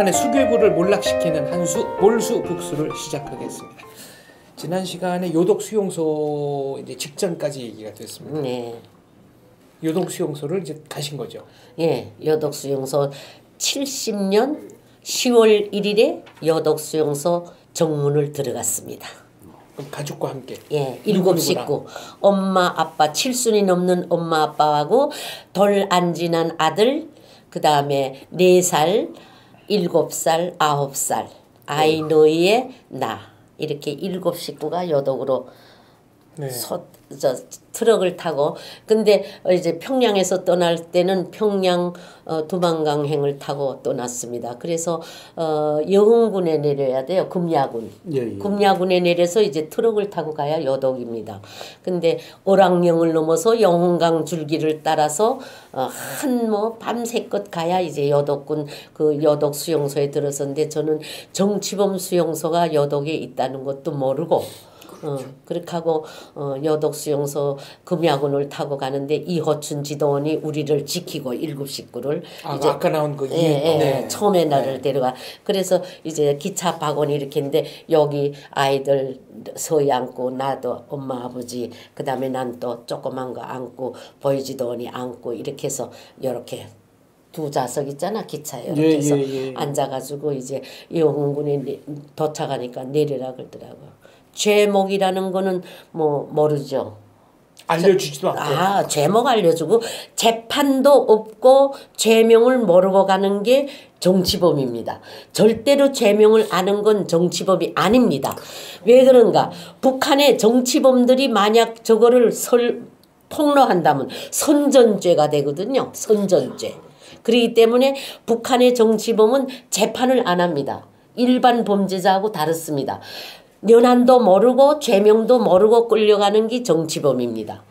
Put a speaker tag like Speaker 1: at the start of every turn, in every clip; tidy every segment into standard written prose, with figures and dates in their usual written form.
Speaker 1: 북한의 수괴부를 몰락시키는 한수 몰수 북수를 시작하겠습니다. 지난 시간에 요독 수용소 이제 직전까지 얘기가 됐습니다.
Speaker 2: 네.
Speaker 1: 요독 수용소를 이제 가신 거죠?
Speaker 2: 예, 요독 수용소 70년 10월 1일에 요독 수용소 정문을 들어갔습니다.
Speaker 1: 그럼 가족과 함께?
Speaker 2: 예, 7식구. 엄마, 아빠, 7순이 넘는 엄마, 아빠하고 돌 안 지난 아들, 그 다음에 4살, 7살, 9살, 아이 너희의 나. 이렇게 7식구가 요독으로
Speaker 1: 네.
Speaker 2: 트럭을 타고, 근데 이제 평양에서 떠날 때는 평양 두만강행을 타고 떠났습니다. 그래서 여흥군에 내려야 돼요. 금야군.
Speaker 1: 예.
Speaker 2: 금야군에 내려서 이제 트럭을 타고 가야 요독입니다. 근데 오랑령을 넘어서 영흥강 줄기를 따라서 밤새껏 가야 이제 요독군 그 요독 수용소에 들어섰는데, 저는 정치범 수용소가 요독에 있다는 것도 모르고 그렇게 하고 요독 수용소 금야군을 타고 가는데, 이호춘 지도원이 우리를 지키고 7식구를 이제
Speaker 1: 아까 나온 그
Speaker 2: 네. 처음에 나를 데려가. 그래서 이제 기차 바구니 이렇게 했는데, 여기 아이들 서희 안고, 나도 엄마 아버지, 그 다음에 난 또 조그만 거 안고, 보이지도원이 안고, 이렇게 해서 이렇게 두 좌석 있잖아, 기차에 이렇게 해서 앉아가지고 이제 영흥군에 도착하니까 내리라 그러더라고요. 죄목이라는 거는 뭐 모르죠.
Speaker 1: 알려주지도 않고.
Speaker 2: 죄목 알려주고 재판도 없고 죄명을 모르고 가는 게 정치범입니다. 절대로 죄명을 아는 건 정치범이 아닙니다. 왜 그런가? 북한의 정치범들이 만약 저거를 폭로한다면 선전죄가 되거든요. 선전죄. 그렇기 때문에 북한의 정치범은 재판을 안 합니다. 일반 범죄자하고 다릅니다. 연한도 모르고 죄명도 모르고 끌려가는 게 정치범입니다.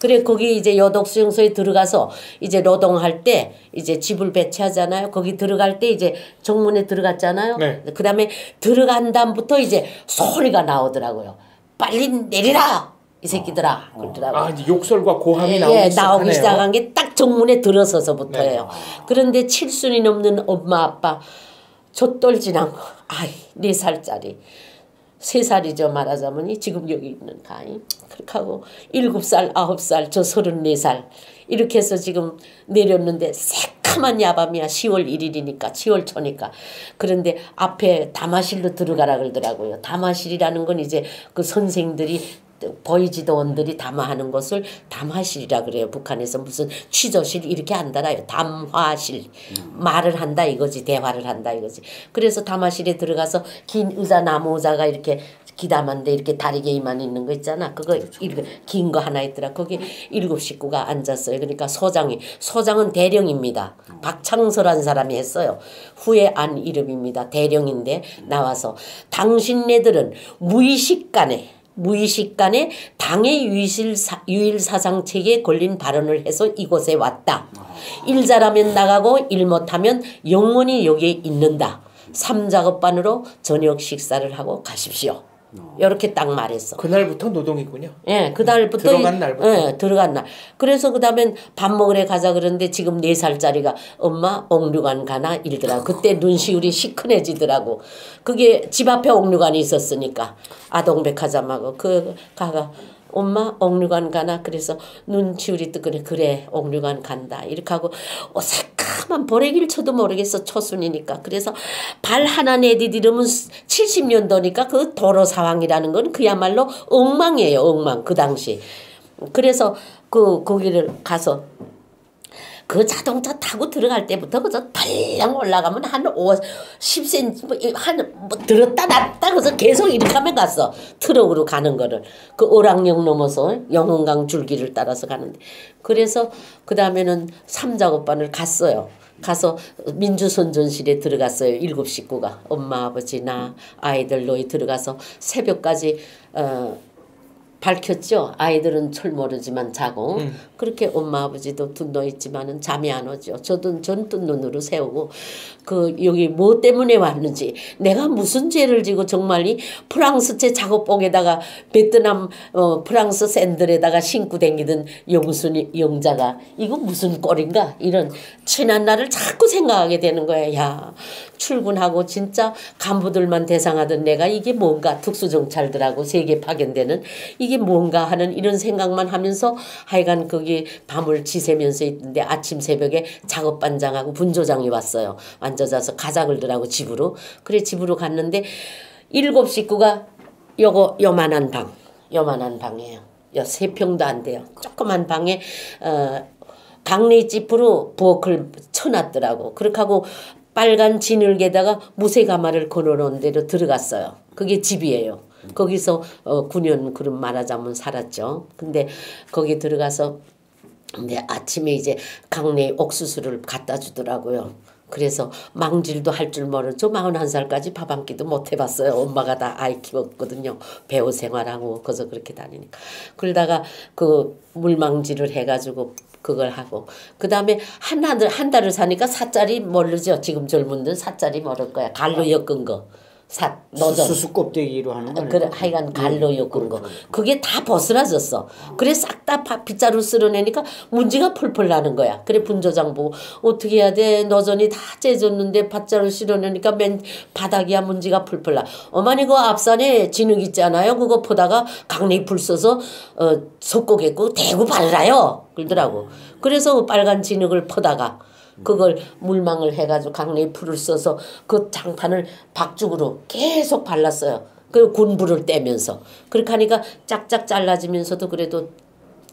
Speaker 2: 그래, 거기 이제 요독 수용소에 들어가서 이제 노동할 때 이제 집을 배치하잖아요. 거기 들어갈 때 이제 정문에 들어갔잖아요.
Speaker 1: 네.
Speaker 2: 그 다음에 들어간 다음부터 이제 소리가 나오더라고요. 빨리 내리라! 이 새끼들아! 그러더라고요.
Speaker 1: 이제 욕설과 고함이
Speaker 2: 나오기 시작한 게 딱 정문에 들어서서부터예요. 네. 그런데 7순이 넘는 엄마, 아빠, 젖돌지난 거. 4살짜리. 3살이죠, 말하자면. 지금 여기 있는 가이. 그렇게 하고 7살, 9살, 저 34살. 이렇게 해서 지금 내렸는데 새카만 야밤이야. 10월 1일이니까, 10월 초니까. 그런데 앞에 담화실로 들어가라 그러더라고요. 담화실이라는 건 이제 그 선생들이 보이지도원들이 담화하는 것을 담화실이라 그래요. 북한에서 무슨 취조실 이렇게 안 달아요. 담화실. 말을 한다 이거지, 대화를 한다 이거지. 그래서 담화실에 들어가서 긴 의자, 나무 의자가 이렇게 기담한데 이렇게 다리게만 있는 거 있잖아. 그거 이렇게 긴 거 하나 있더라. 거기 7식구가 앉았어요. 그러니까 소장은 대령입니다. 박창서라는 사람이 했어요. 후에 안 이름입니다. 대령인데 나와서 당신네들은 무의식간에 당의 유일사상책에 걸린 발언을 해서 이곳에 왔다. 일 잘하면 나가고 일 못하면 영원히 여기에 있는다. 3작업반으로 저녁 식사를 하고 가십시오. 이렇게 딱 말했어.
Speaker 1: 그날부터 노동이군요.
Speaker 2: 예, 그날부터
Speaker 1: 들어간 날부터.
Speaker 2: 예, 들어간 날. 그래서 그다음엔 밥 먹으러 가자 그러는데 지금 4살짜리가 엄마 옥류관 가나 이러더라고. 그때 눈시울이 시큰해지더라고. 그게 집 앞에 옥류관이 있었으니까 아동백화점하고 그 가가 엄마 옥류관 가나. 그래서 눈시울이 뜨거네. 그래 옥류관 간다 이렇게 하고 새까만 보레기를 쳐도 모르겠어. 초순이니까. 그래서 발 하나 내디디르면 70년도니까 그 도로 상황이라는 건 그야말로 엉망이에요. 엉망 그 당시. 그래서 거기를 가서 그 자동차 타고 들어갈 때부터 그저 달랑 올라가면 한 10cm 들었다 놨다 그래서 계속 이렇게 하면 갔어. 트럭으로 가는 거를. 그 오랑령 넘어서 영흥강 줄기를 따라서 가는데. 그래서 그 다음에는 3작업반을 갔어요. 가서 민주선전실에 들어갔어요. 7식구가. 엄마, 아버지, 나, 아이들 너희 들어가서 새벽까지 밝혔죠. 아이들은 철 모르지만 자고 그렇게 엄마 아버지도 뜬 누워 있지만은 잠이 안 오죠. 저도 전 뜬 눈으로 세우고 그 여기 뭐 때문에 왔는지 내가 무슨 죄를 지고 정말이 프랑스제 작업복에다가 베트남 프랑스 샌들에다가 신고 다니던 영순이 영자가 이거 무슨 꼴인가 이런 지난 날을 자꾸 생각하게 되는 거야. 야 출근하고 진짜 간부들만 대상하던 내가 이게 뭔가 특수정찰들하고 세계 파견되는 이게 뭔가 하는 이런 생각만 하면서 하여간 거기 밤을 지새면서 있는데 아침 새벽에 작업반장하고 분조장이 왔어요. 앉아서 가자글들하고 집으로. 그래 집으로 갔는데 7식구가 요만한 방이에요. 3평도 안 돼요. 조그만 방에 강냉집으로 부엌을 쳐놨더라고. 그렇게 하고 빨간 진흙에다가 무쇠가마를 걸어놓은 데로 들어갔어요. 그게 집이에요. 거기서 9년 그럼 말하자면 살았죠. 근데 거기 들어가서 근데 아침에 이제 강냉 옥수수를 갖다 주더라고요. 그래서 망질도 할 줄 모르죠. 41살까지 밥 한 끼도 못 해봤어요. 엄마가 다 아이 키웠거든요. 배우 생활하고 거기서 그렇게 다니니까. 그러다가 그 물망질을 해가지고 그걸 하고 그 다음에 한 달을 사니까 사짜리 모르죠. 지금 젊은들 사짜리 모를 거야. 갈로 엮은 거. 노전.
Speaker 3: 수수 껍데기로 하는 거.
Speaker 2: 그래 하여간 갈로 엮은 거. 그게 다 벗어나졌어. 그래 싹 다 빗자루 쓸어내니까 문지가 펄펄 나는 거야. 그래 분조장 보고 어떻게 해야 돼. 노전이 다 째졌는데 빗자루 쓸어내니까 맨 바닥이야 문지가 펄펄 나. 어머니 그 앞산에 진흙 있잖아요. 그거 보다가 강냉이 불 써서 섞어겠고 대고 발라요. 그러더라고. 그래서 빨간 진흙을 퍼다가 그걸 물망을 해가지고 강냉이 풀을 써서 그 장판을 박죽으로 계속 발랐어요. 그 군불을 떼면서 그렇게 하니까 짝짝 잘라지면서도 그래도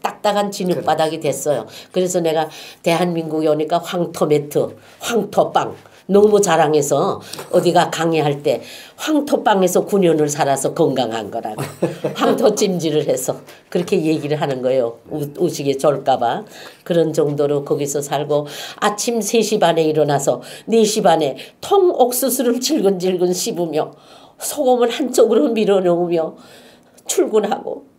Speaker 2: 딱딱한 진흙바닥이 됐어요. 그래서 내가 대한민국에 오니까 황토매트, 황토빵 너무 자랑해서 어디가 강의할 때 황토빵에서 9년을 살아서 건강한 거라고 황토찜질을 해서 그렇게 얘기를 하는 거예요. 우식에 졸까봐. 그런 정도로 거기서 살고 아침 3시 반에 일어나서 4시 반에 통 옥수수를 질근질근 씹으며 소금을 한쪽으로 밀어넣으며 출근하고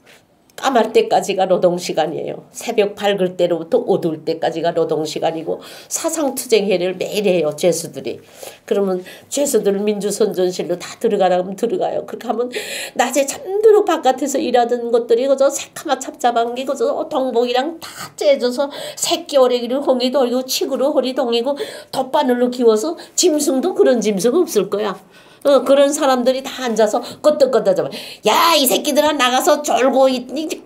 Speaker 2: 까말 때까지가 노동시간이에요. 새벽 밝을 때로부터 어두울 때까지가 노동시간이고 사상투쟁회를 매일 해요. 죄수들이. 그러면 죄수들 민주선전실로 다 들어가라 하면 들어가요. 그렇게 하면 낮에 잠들어 바깥에서 일하던 것들이 그저 새카마 찹찹한 게 그저 동복이랑 다 째져서 새끼 오래기를 홍이 돌고 치구로 허리 동이고 덧바늘로 기워서 짐승도 그런 짐승 없을 거야. 그런 사람들이 다 앉아서 끄떡끄떡 잡아. 야, 이 새끼들아 나가서 졸고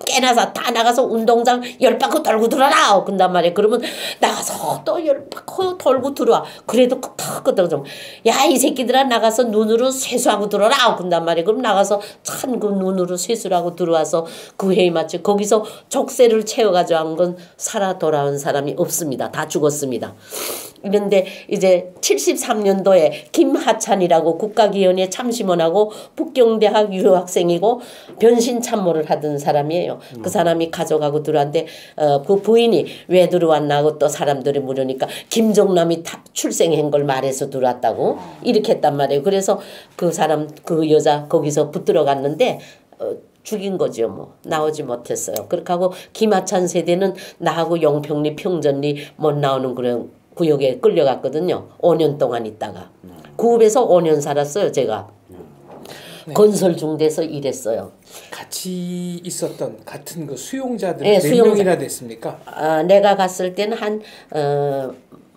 Speaker 2: 깨나서 다 나가서 운동장 10바퀴 돌고 들어라. 그런단 말이야. 그러면 나가서 또 10바퀴 돌고 들어와. 그래도 끄떡끄떡 잡아. 야, 이 새끼들아 나가서 눈으로 세수하고 들어라. 그런단 말이야. 그럼 나가서 찬 그 눈으로 세수를 하고 들어와서 그 회의 마치 거기서 족쇄를 채워가지고 한 건 살아 돌아온 사람이 없습니다. 다 죽었습니다. 그런데 이제 73년도에 김하찬이라고 국가기원회 참심원하고 북경대학 유학생이고 변신 참모를 하던 사람이에요. 그 사람이 가져가고 들어왔는데 그 부인이 왜 들어왔나 고 또 사람들이 물으니까 김정남이 출생한 걸 말해서 들어왔다고 이렇게 했단 말이에요. 그래서 그 사람 그 여자 거기서 붙들어 갔는데 죽인 거죠. 뭐 나오지 못했어요. 그렇게 하고 김하찬 세대는 나하고 용평리 평전리 못 나오는 그런 구역에 끌려갔거든요. 5년 동안 있다가 구읍에서 5년 살았어요. 제가 네. 건설중대에서 일했어요.
Speaker 1: 같이 있었던 같은 그 수용자들
Speaker 2: 네,
Speaker 1: 몇 명이나 됐습니까?
Speaker 2: 내가 갔을 때는 한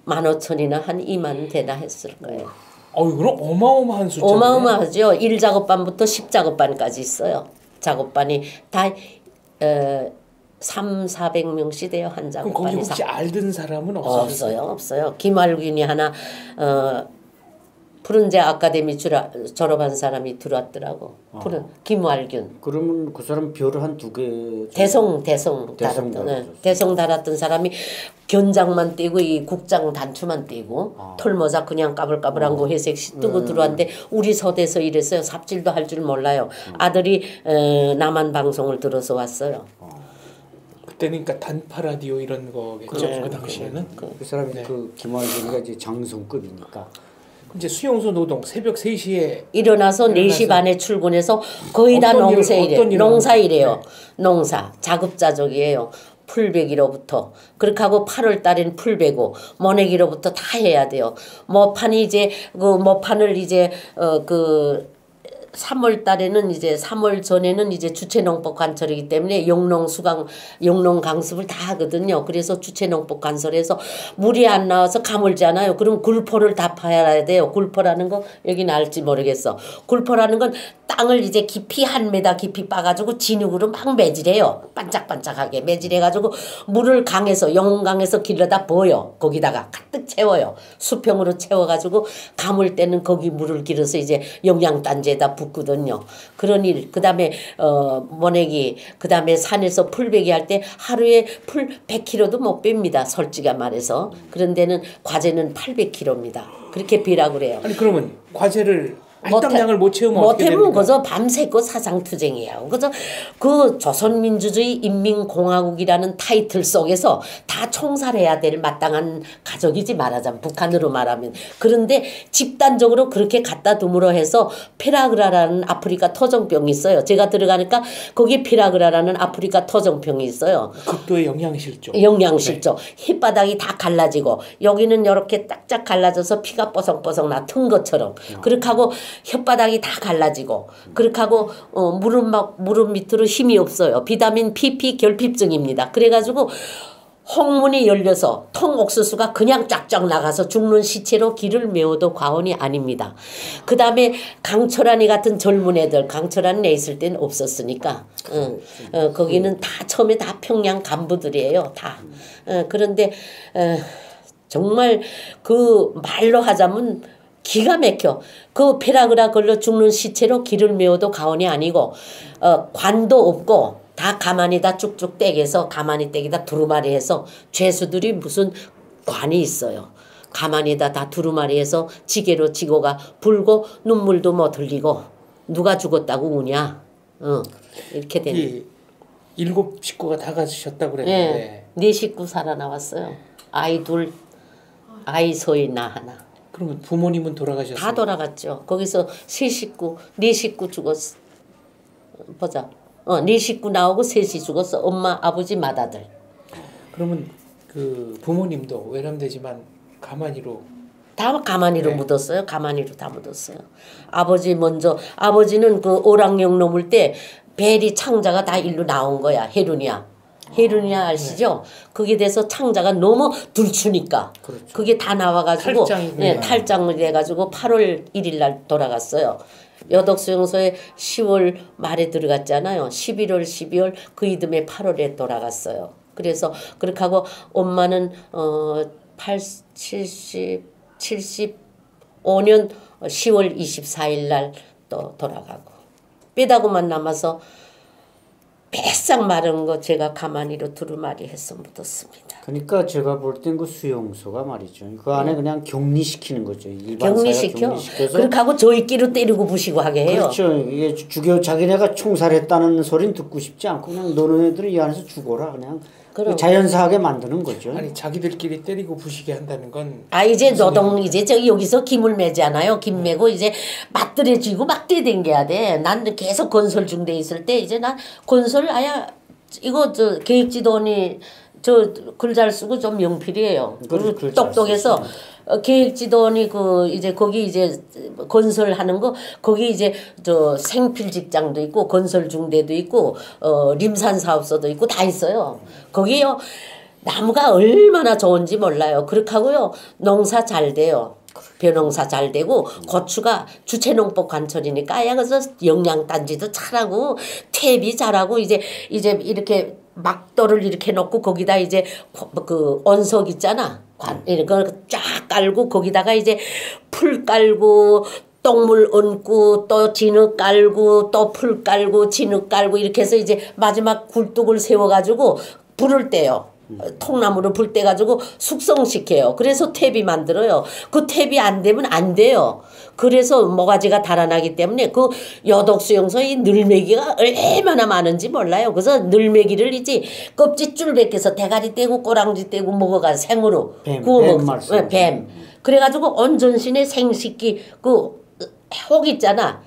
Speaker 2: 15,000이나 한 2만 되나 했을 거예요.
Speaker 1: 그럼 어마어마한 숫자네요.
Speaker 2: 어마어마하죠. 1작업반부터 10작업반까지 있어요. 작업반이 다 300~400명씩 돼요. 한 작업반이.
Speaker 1: 그럼 거기 혹시 알던 사람은
Speaker 2: 없어요? 없어요. 김알균이 하나 푸른제 아카데미 졸업한 사람이 들어왔더라고. 김알균.
Speaker 3: 그러면 그 사람 별 한 2개.
Speaker 2: 대성 달았던 사람이 견장만 떼고 이 국장 단추만 떼고 털모자 그냥 까불까불한 거 회색 뜨고 들어왔는데 우리 서대에서 일했어요. 삽질도 할 줄 몰라요. 아들이 남한 방송을 들어서 왔어요.
Speaker 1: 그때는 그러니까 단파 라디오 이런 거겠죠. 그 당시에는.
Speaker 3: 그 사람이 그 김환준이가 이제 장성급이니까
Speaker 1: 이제 수용소 노동 새벽 3시에
Speaker 2: 일어나서 4시 반에 출근해서 거의 다 농사일이에요.
Speaker 1: 네.
Speaker 2: 농사. 자급자족이에요. 풀베기로부터 그렇게 하고 8월 달에는 풀베고 모내기로부터 다 해야 돼요. 모판이 이제 그 모판을 이제 그 3월 달에는 이제 3월 전에는 이제 주체농법 간설이기 때문에 용농 강습을 다 하거든요. 그래서 주체농법 간설에서 물이 안 나와서 가물잖아요. 그럼 굴포를 다 파야 돼요. 굴포라는 거 여기는 알지 모르겠어. 굴포라는 건 땅을 이제 깊이 1m 깊이 빠가지고 진흙으로 막 매질해요. 반짝반짝하게 매질해가지고 물을 강에서 영흥강에서 길러다 부어요. 거기다가 가득 채워요. 수평으로 채워가지고 가물 때는 거기 물을 길어서 이제 영양단지에다 붓거든요. 그런 일. 그 다음에 모내기. 그 다음에 산에서 풀베기 할 때 하루에 풀 100kg도 못 뺍니다. 솔직히 말해서. 그런 데는 과제는 800kg입니다. 그렇게 비라고 그래요.
Speaker 1: 아니 그러면 과제를 할당량을 못 채우면 어떻게
Speaker 2: 못해면
Speaker 1: 됩니까?
Speaker 2: 그저 밤새고 사상투쟁이에요. 그저 그 조선민주주의 인민공화국이라는 타이틀 속에서 다 총살해야 될 마땅한 가족이지 말하자면 북한으로 말하면. 그런데 집단적으로 그렇게 갖다 둠으로 해서 페라그라라는 아프리카 토종병이 있어요. 제가 들어가니까 거기 페라그라라는 아프리카 토종병이 있어요.
Speaker 1: 극도의 영양실조.
Speaker 2: 영양실조. 혓바닥이 다 갈라지고 여기는 이렇게 딱딱 갈라져서 피가 뽀송뽀송 나 튼 것처럼. 그렇게 하고 혓바닥이 다 갈라지고 그렇게 하고 무릎 밑으로 힘이 없어요. 비타민 PP 결핍증입니다. 그래가지고 홍문이 열려서 통옥수수가 그냥 쫙쫙 나가서 죽는 시체로 길을 메워도 과언이 아닙니다. 그 다음에 강철환이 같은 젊은 애들, 강철환이 있을 땐 없었으니까 거기는 다 처음에 다 평양 간부들이에요. 다. 그런데 정말 그 말로 하자면 기가 막혀. 그 페라그라 걸려 죽는 시체로 길을 메워도 과언이 아니고 관도 없고 다 가만히다 쭉쭉 떼게서 가만히 떼기다 두루마리해서 죄수들이 무슨 관이 있어요. 가만히다 다 두루마리해서 지게로 지고가 불고 눈물도 못 흘리고 누가 죽었다고 우냐. 이렇게 되는.
Speaker 1: 7 식구가 다 가셨다고 그랬는데.
Speaker 2: 네. 4 식구 살아나왔어요. 아이 둘, 아이 소희 나 하나.
Speaker 1: 그러면 부모님은 돌아가셨어요?
Speaker 2: 다 돌아갔죠. 거기서 3식구, 4식구 죽었어. 보자. 4식구 나오고 3이 죽었어. 엄마, 아버지, 맏아들.
Speaker 1: 그러면 그 부모님도 외람되지만 가만히로
Speaker 2: 다 가만히로
Speaker 1: 네.
Speaker 2: 묻었어요. 가만히로 다 묻었어요. 아버지 먼저, 아버지는 그 오랑령 넘을 때 벨이 창자가 다 일로 나온 거야. 헤르니아. 헤르니아 아시죠? 그게 돼서 창자가 너무 들추니까
Speaker 3: 그렇죠.
Speaker 2: 그게 다 나와가지고
Speaker 1: 탈장이
Speaker 2: 탈장이 돼가지고 8월 1일 날 돌아갔어요. 여덕수용소에 10월 말에 들어갔잖아요. 11월, 12월 그 이듬해 8월에 돌아갔어요. 그래서 그렇게 하고 엄마는 75년 10월 24일 날 또 돌아가고 뼈다구만 남아서 빼싹 마른 거 제가 가만히로 두루마리 해서 묻었습니다.
Speaker 3: 그러니까 제가 볼 땐 그 수용소가 말이죠. 그 안에 그냥 격리시키는 거죠. 일반
Speaker 2: 격리시켜.
Speaker 3: 격리시켜서.
Speaker 2: 그렇게 하고 저희끼리 때리고 부시고 하게 해요.
Speaker 3: 그렇죠. 이게 자기네가 총살했다는 소리는 듣고 싶지 않고 그냥 너네들은 이 안에서 죽어라 그냥
Speaker 2: 그럼.
Speaker 3: 자연사하게 만드는 거죠.
Speaker 1: 아니 자기들끼리 때리고 부시게 한다는 건
Speaker 2: 이제 노동 이제 저기 여기서 김을 매잖아요. 김 매고 이제 맞들여 쥐고 막 뛰댕겨야 돼. 난 계속 건설 중대 있을 때 이제 난 건설 이거 저 계획지도원이 저 글 잘 쓰고 좀 연필이에요. 그리고 똑똑해서 계획지도원이 그 이제 거기 이제 건설하는 거 거기 이제 저 생필 직장도 있고 건설 중대도 있고 림산 사업소도 있고 다 있어요. 거기요 나무가 얼마나 좋은지 몰라요. 그렇게 하고요 농사 잘 돼요. 벼농사 잘 되고 고추가 주체농법 관철이니까 그래서 영양단지도 잘하고 퇴비 잘하고 이제 이렇게 막도를 이렇게 놓고 거기다 이제 그 언석 있잖아. 이걸 쫙 깔고 거기다가 이제 풀 깔고 똥물 얹고 또 진흙 깔고 또 풀 깔고 진흙 깔고 이렇게 해서 이제 마지막 굴뚝을 세워가지고 불을 떼요. 통나무로 불 때 가지고 숙성시켜요. 그래서 탭이 만들어요. 그 탭이 안 되면 안 돼요. 그래서 모가지가 달아나기 때문에 그 여독수용소의 늘매기가 얼마나 많은지 몰라요. 그래서 늘매기를 이제 껍질줄 벗겨서 대가리 떼고 꼬랑지 떼고 먹어가 생으로 구워 먹어요. 뱀. 그래가지고 온전신의 생식기 그 혹 있잖아.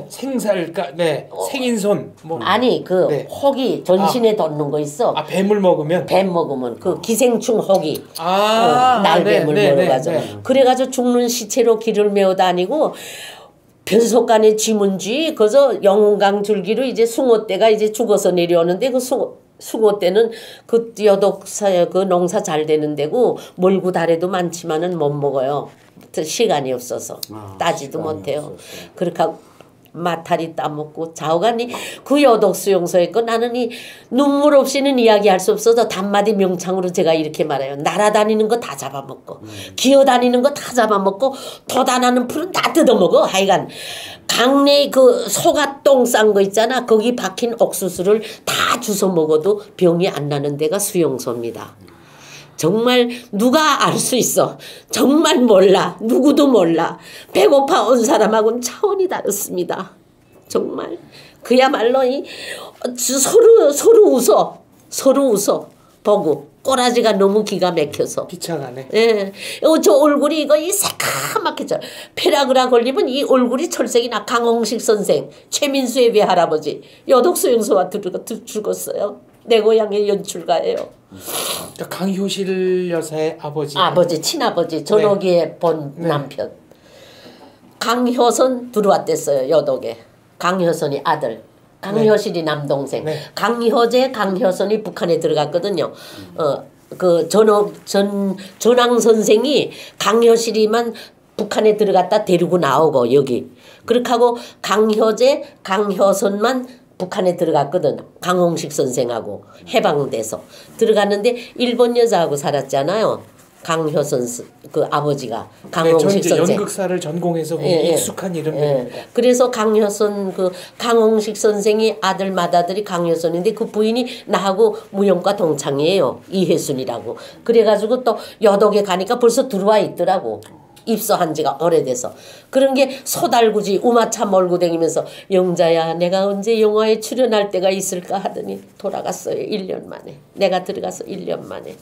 Speaker 1: 생살까 네 생인손 뭐
Speaker 2: 아니
Speaker 1: 네.
Speaker 2: 혹이 전신에 돋는 거 있어.
Speaker 1: 뱀을 먹으면
Speaker 2: 뱀 먹으면 그 기생충 혹이 날뱀을
Speaker 1: 네,
Speaker 2: 먹어가지고 그래가지고 죽는 시체로 길을 메어 다니고 변속간에 쥐문쥐 그래서 영웅강 줄기로 이제 숭어떼가 이제 죽어서 내려오는데 그 숭어떼는 그 여독사 그 농사 잘 되는 데고 몰고 다래도 많지만은 못 먹어요. 시간이 없어서 따지도 못해요. 그렇게 하고 마타리 따먹고 좌우간이 그 여독수용소에 거 나는 이 눈물 없이는 이야기할 수 없어서 단마디 명창으로 제가 이렇게 말해요. 날아다니는 거 다 잡아먹고 기어다니는 거 다 잡아먹고 도단하는 풀은 다 뜯어먹어. 하여간 강내 그 소가 똥 싼 거 있잖아. 거기 박힌 옥수수를 다 주워 먹어도 병이 안 나는 데가 수용소입니다. 정말 누가 알 수 있어. 정말 몰라. 누구도 몰라. 배고파 온 사람하고는 차원이 다릅니다. 정말 그야말로 서로 웃어. 서로 웃어. 보고 꼬라지가 너무 기가 막혀서.
Speaker 1: 비참하네.
Speaker 2: 예. 저 얼굴이 이거 이 새카맣게 져. 페라그라 걸리면 이 얼굴이 철색이 나. 강홍식 선생, 최민수의 외할아버지 여독수용소와 죽었어요. 내 고향의 연출가예요.
Speaker 1: 그러니까 강효실 여사의 아버지.
Speaker 2: 아버지, 친아버지, 전호기의 본 남편. 강효선 들어왔댔어요, 여독에. 강효선이 아들. 강효실이 남동생. 강효재, 강효선이 북한에 들어갔거든요. 전황 선생이 강효실이만 북한에 들어갔다 데리고 나오고 여기. 그렇게 하고 강효재, 강효선만 북한에 들어갔거든. 강홍식 선생하고 해방돼서 들어갔는데 일본 여자하고 살았잖아요. 강효선 그 아버지가 강홍식 선생.
Speaker 1: 연극사를 전공해서 익숙한 이름입니다.
Speaker 2: 그래서 강효선 그 강홍식 선생이 아들 맏아들이 강효선인데 그 부인이 나하고 무용과 동창이에요. 이혜순이라고. 그래가지고 또 여독에 가니까 벌써 들어와 있더라고. 입소한 지가 오래돼서. 그런 게 소달구지 우마차 몰고 다니면서 영자야 내가 언제 영화에 출연할 때가 있을까 하더니 돌아갔어요. 1년 만에. 내가 들어가서 1년 만에.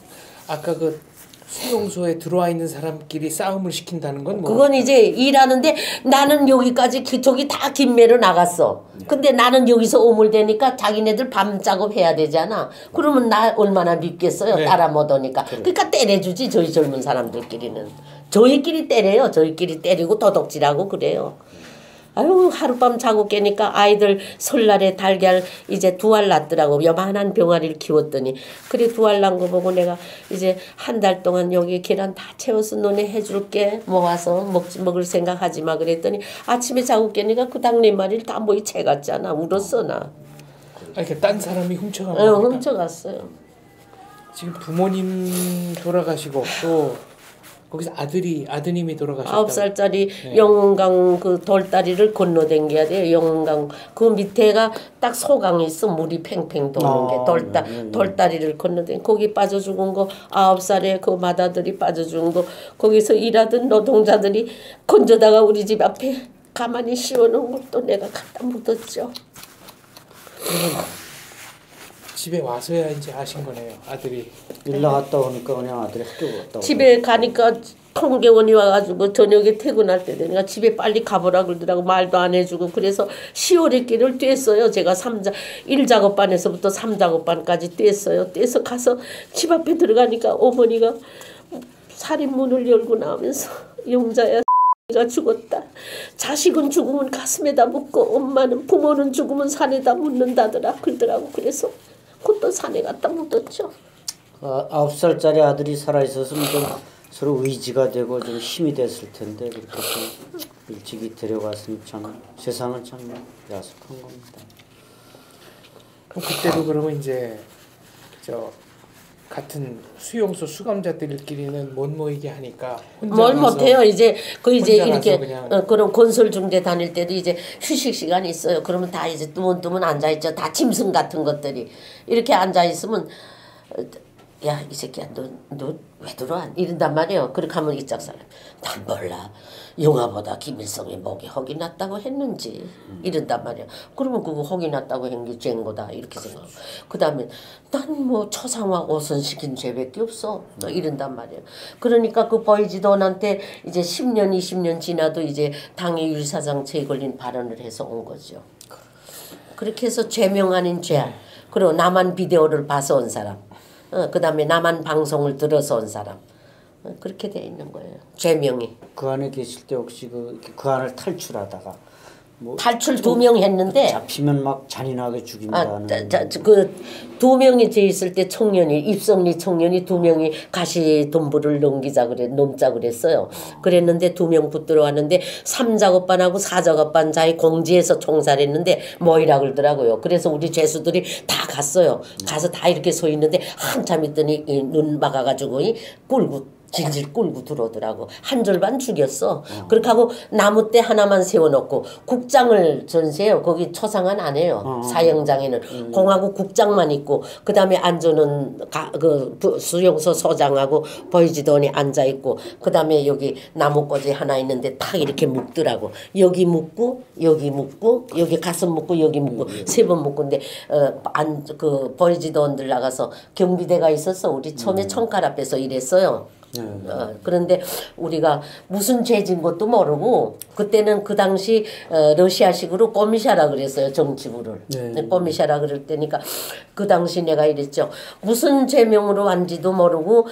Speaker 1: 아까 그 수용소에 들어와 있는 사람끼리 싸움을 시킨다는 건 뭐?
Speaker 2: 그건 이제 일하는데 나는 여기까지 저기 다 김매로 나갔어. 근데 나는 여기서 오물대니까 자기네들 밤 작업해야 되잖아. 그러면 나 얼마나 밉겠어요. 따라 못 오니까. 그러니까 때려주지 저희 젊은 사람들끼리는. 저희끼리 때려요. 저희끼리 때리고 도둑질하고 그래요. 아유 하룻밤 자고 깨니까 아이들 설날에 달걀 이제 2알 낳더라고. 요만한 병아리를 키웠더니 그래 2알 낳은 거 보고 내가 이제 한 달 동안 여기 계란 다 채워서 너네 해줄게. 모아서 먹을 생각하지 마 그랬더니 아침에 자고 깨니까 그 닭 4마리를 다 모이 채갔잖아. 울었어 나.
Speaker 1: 이렇게 딴 사람이 훔쳐간 거니까.
Speaker 2: 훔쳐갔어요.
Speaker 1: 지금 부모님 돌아가시고 또 거기서 아드님이 돌아가셨다.
Speaker 2: 9살짜리 영흥강 그 돌다리를 건너댕겨야 돼요. 영흥강 그 밑에가 딱 소강이 있어. 물이 팽팽 도는 게 돌다리를 건너댕. 거기 빠져 죽은 거 9살에 그 맏아들이 빠져 죽은 거 거기서 일하던 노동자들이 건져다가 우리 집 앞에 가만히 씌워놓은 걸 또 내가 갖다 묻었죠.
Speaker 1: 그러면 집에 와서야 이제 아신 거네요. 아들이
Speaker 3: 일 나갔다 오니까 그냥 아들이 학교 갔다 오고.
Speaker 2: 집에 가니까 통계원이 와가지고 저녁에 퇴근할 때 되니까 집에 빨리 가보라 그러더라고. 말도 안 해주고. 그래서 10월의 길을 뛰었어요. 제가 1작업반에서부터 3작업반까지 뛰었어요. 뛰어서 가서 집 앞에 들어가니까 어머니가 살인문을 열고 나오면서 영자야 가 죽었다. 자식은 죽으면 가슴에다 묻고 엄마는 부모는 죽으면 산에다 묻는다더라. 그러더라고. 그래서 그것도 산에 갖다 묻었죠.
Speaker 3: 9살짜리 아들이 살아있었으면 좀 서로 의지가 되고 좀 힘이 됐을 텐데 그렇게 좀 일찍이 데려갔으니 참 세상은 참 야속한 겁니다.
Speaker 1: 그럼 그때도 그러면 이제 같은 수용소 수감자들끼리는 못 모이게 하니까 혼자
Speaker 2: 뭘
Speaker 1: 가서
Speaker 2: 못해요. 이제 그 이제
Speaker 1: 혼자
Speaker 2: 이렇게
Speaker 1: 가서 그냥
Speaker 2: 그런 건설 중대 다닐 때도 이제 휴식 시간이 있어요. 그러면 다 이제 뚜문뚜문 앉아 있죠. 다 짐승 같은 것들이 이렇게 앉아 있으면 야 이 새끼야 너 왜 들어와 이런단 말이에요. 그렇게 하면 이 짝사람 난 몰라. 영화보다 김일성의 목이 혹이 났다고 했는지 이런단 말이야. 그러면 그거 혹이 났다고 한 게 죄인 거다 이렇게 생각하고 그 다음에 난 뭐 초상화 옷은 시킨 죄밖에 없어 또 이런단 말이야. 그러니까 그 보이지돈한테 이제 10년 20년 지나도 이제 당의 율사장체에 걸린 발언을 해서 온 거죠. 그렇게 해서 죄명 아닌 죄. 그리고 나만 비디오를 봐서 온 사람. 그 다음에 나만 방송을 들어서 온 사람. 그렇게 돼 있는 거예요. 죄명이.
Speaker 3: 그 안에 계실 때 혹시 그 안을 탈출하다가 뭐
Speaker 2: 탈출 2명 했는데
Speaker 3: 잡히면 막 잔인하게 죽인다는.
Speaker 2: 그 2명이 돼 있을 때 청년이 입성리 청년이 2명이 가시덤불을 넘자 그랬어요. 그랬는데 2명 붙들어 왔는데 3작업반하고 4작업반 자의 공지에서 총살했는데 뭐이라 그러더라고요. 그래서 우리 죄수들이 다 갔어요. 가서 다 이렇게 서 있는데 한참 있더니 눈 박아가지고 꿀고 질질 끌고 들어오더라고. 한 절반 죽였어. 그렇게 하고 나무대 하나만 세워놓고 국장을 전세요. 거기 초상화는 안 해요. 사형장에는 공화국 국장만 있고 그 다음에 안조는 그 수용소 소장하고 보이지돈이 앉아 있고 그 다음에 여기 나무꽂이 하나 있는데 탁 이렇게 묶더라고. 여기 묶고 여기 묶고 여기 가슴 묶고 여기 묶고 3번 묶은데 그 보이지돈들 나가서 경비대가 있었어. 우리 처음에 청칼 앞에서 일했어요. 그런데 우리가 무슨 죄진 것도 모르고 그때는 그 당시 러시아식으로 꼬미샤라 그랬어요. 정치부를. 꼬미샤라 그럴 때니까 그 당시 내가 이랬죠. 무슨 죄명으로 왔는지도 모르고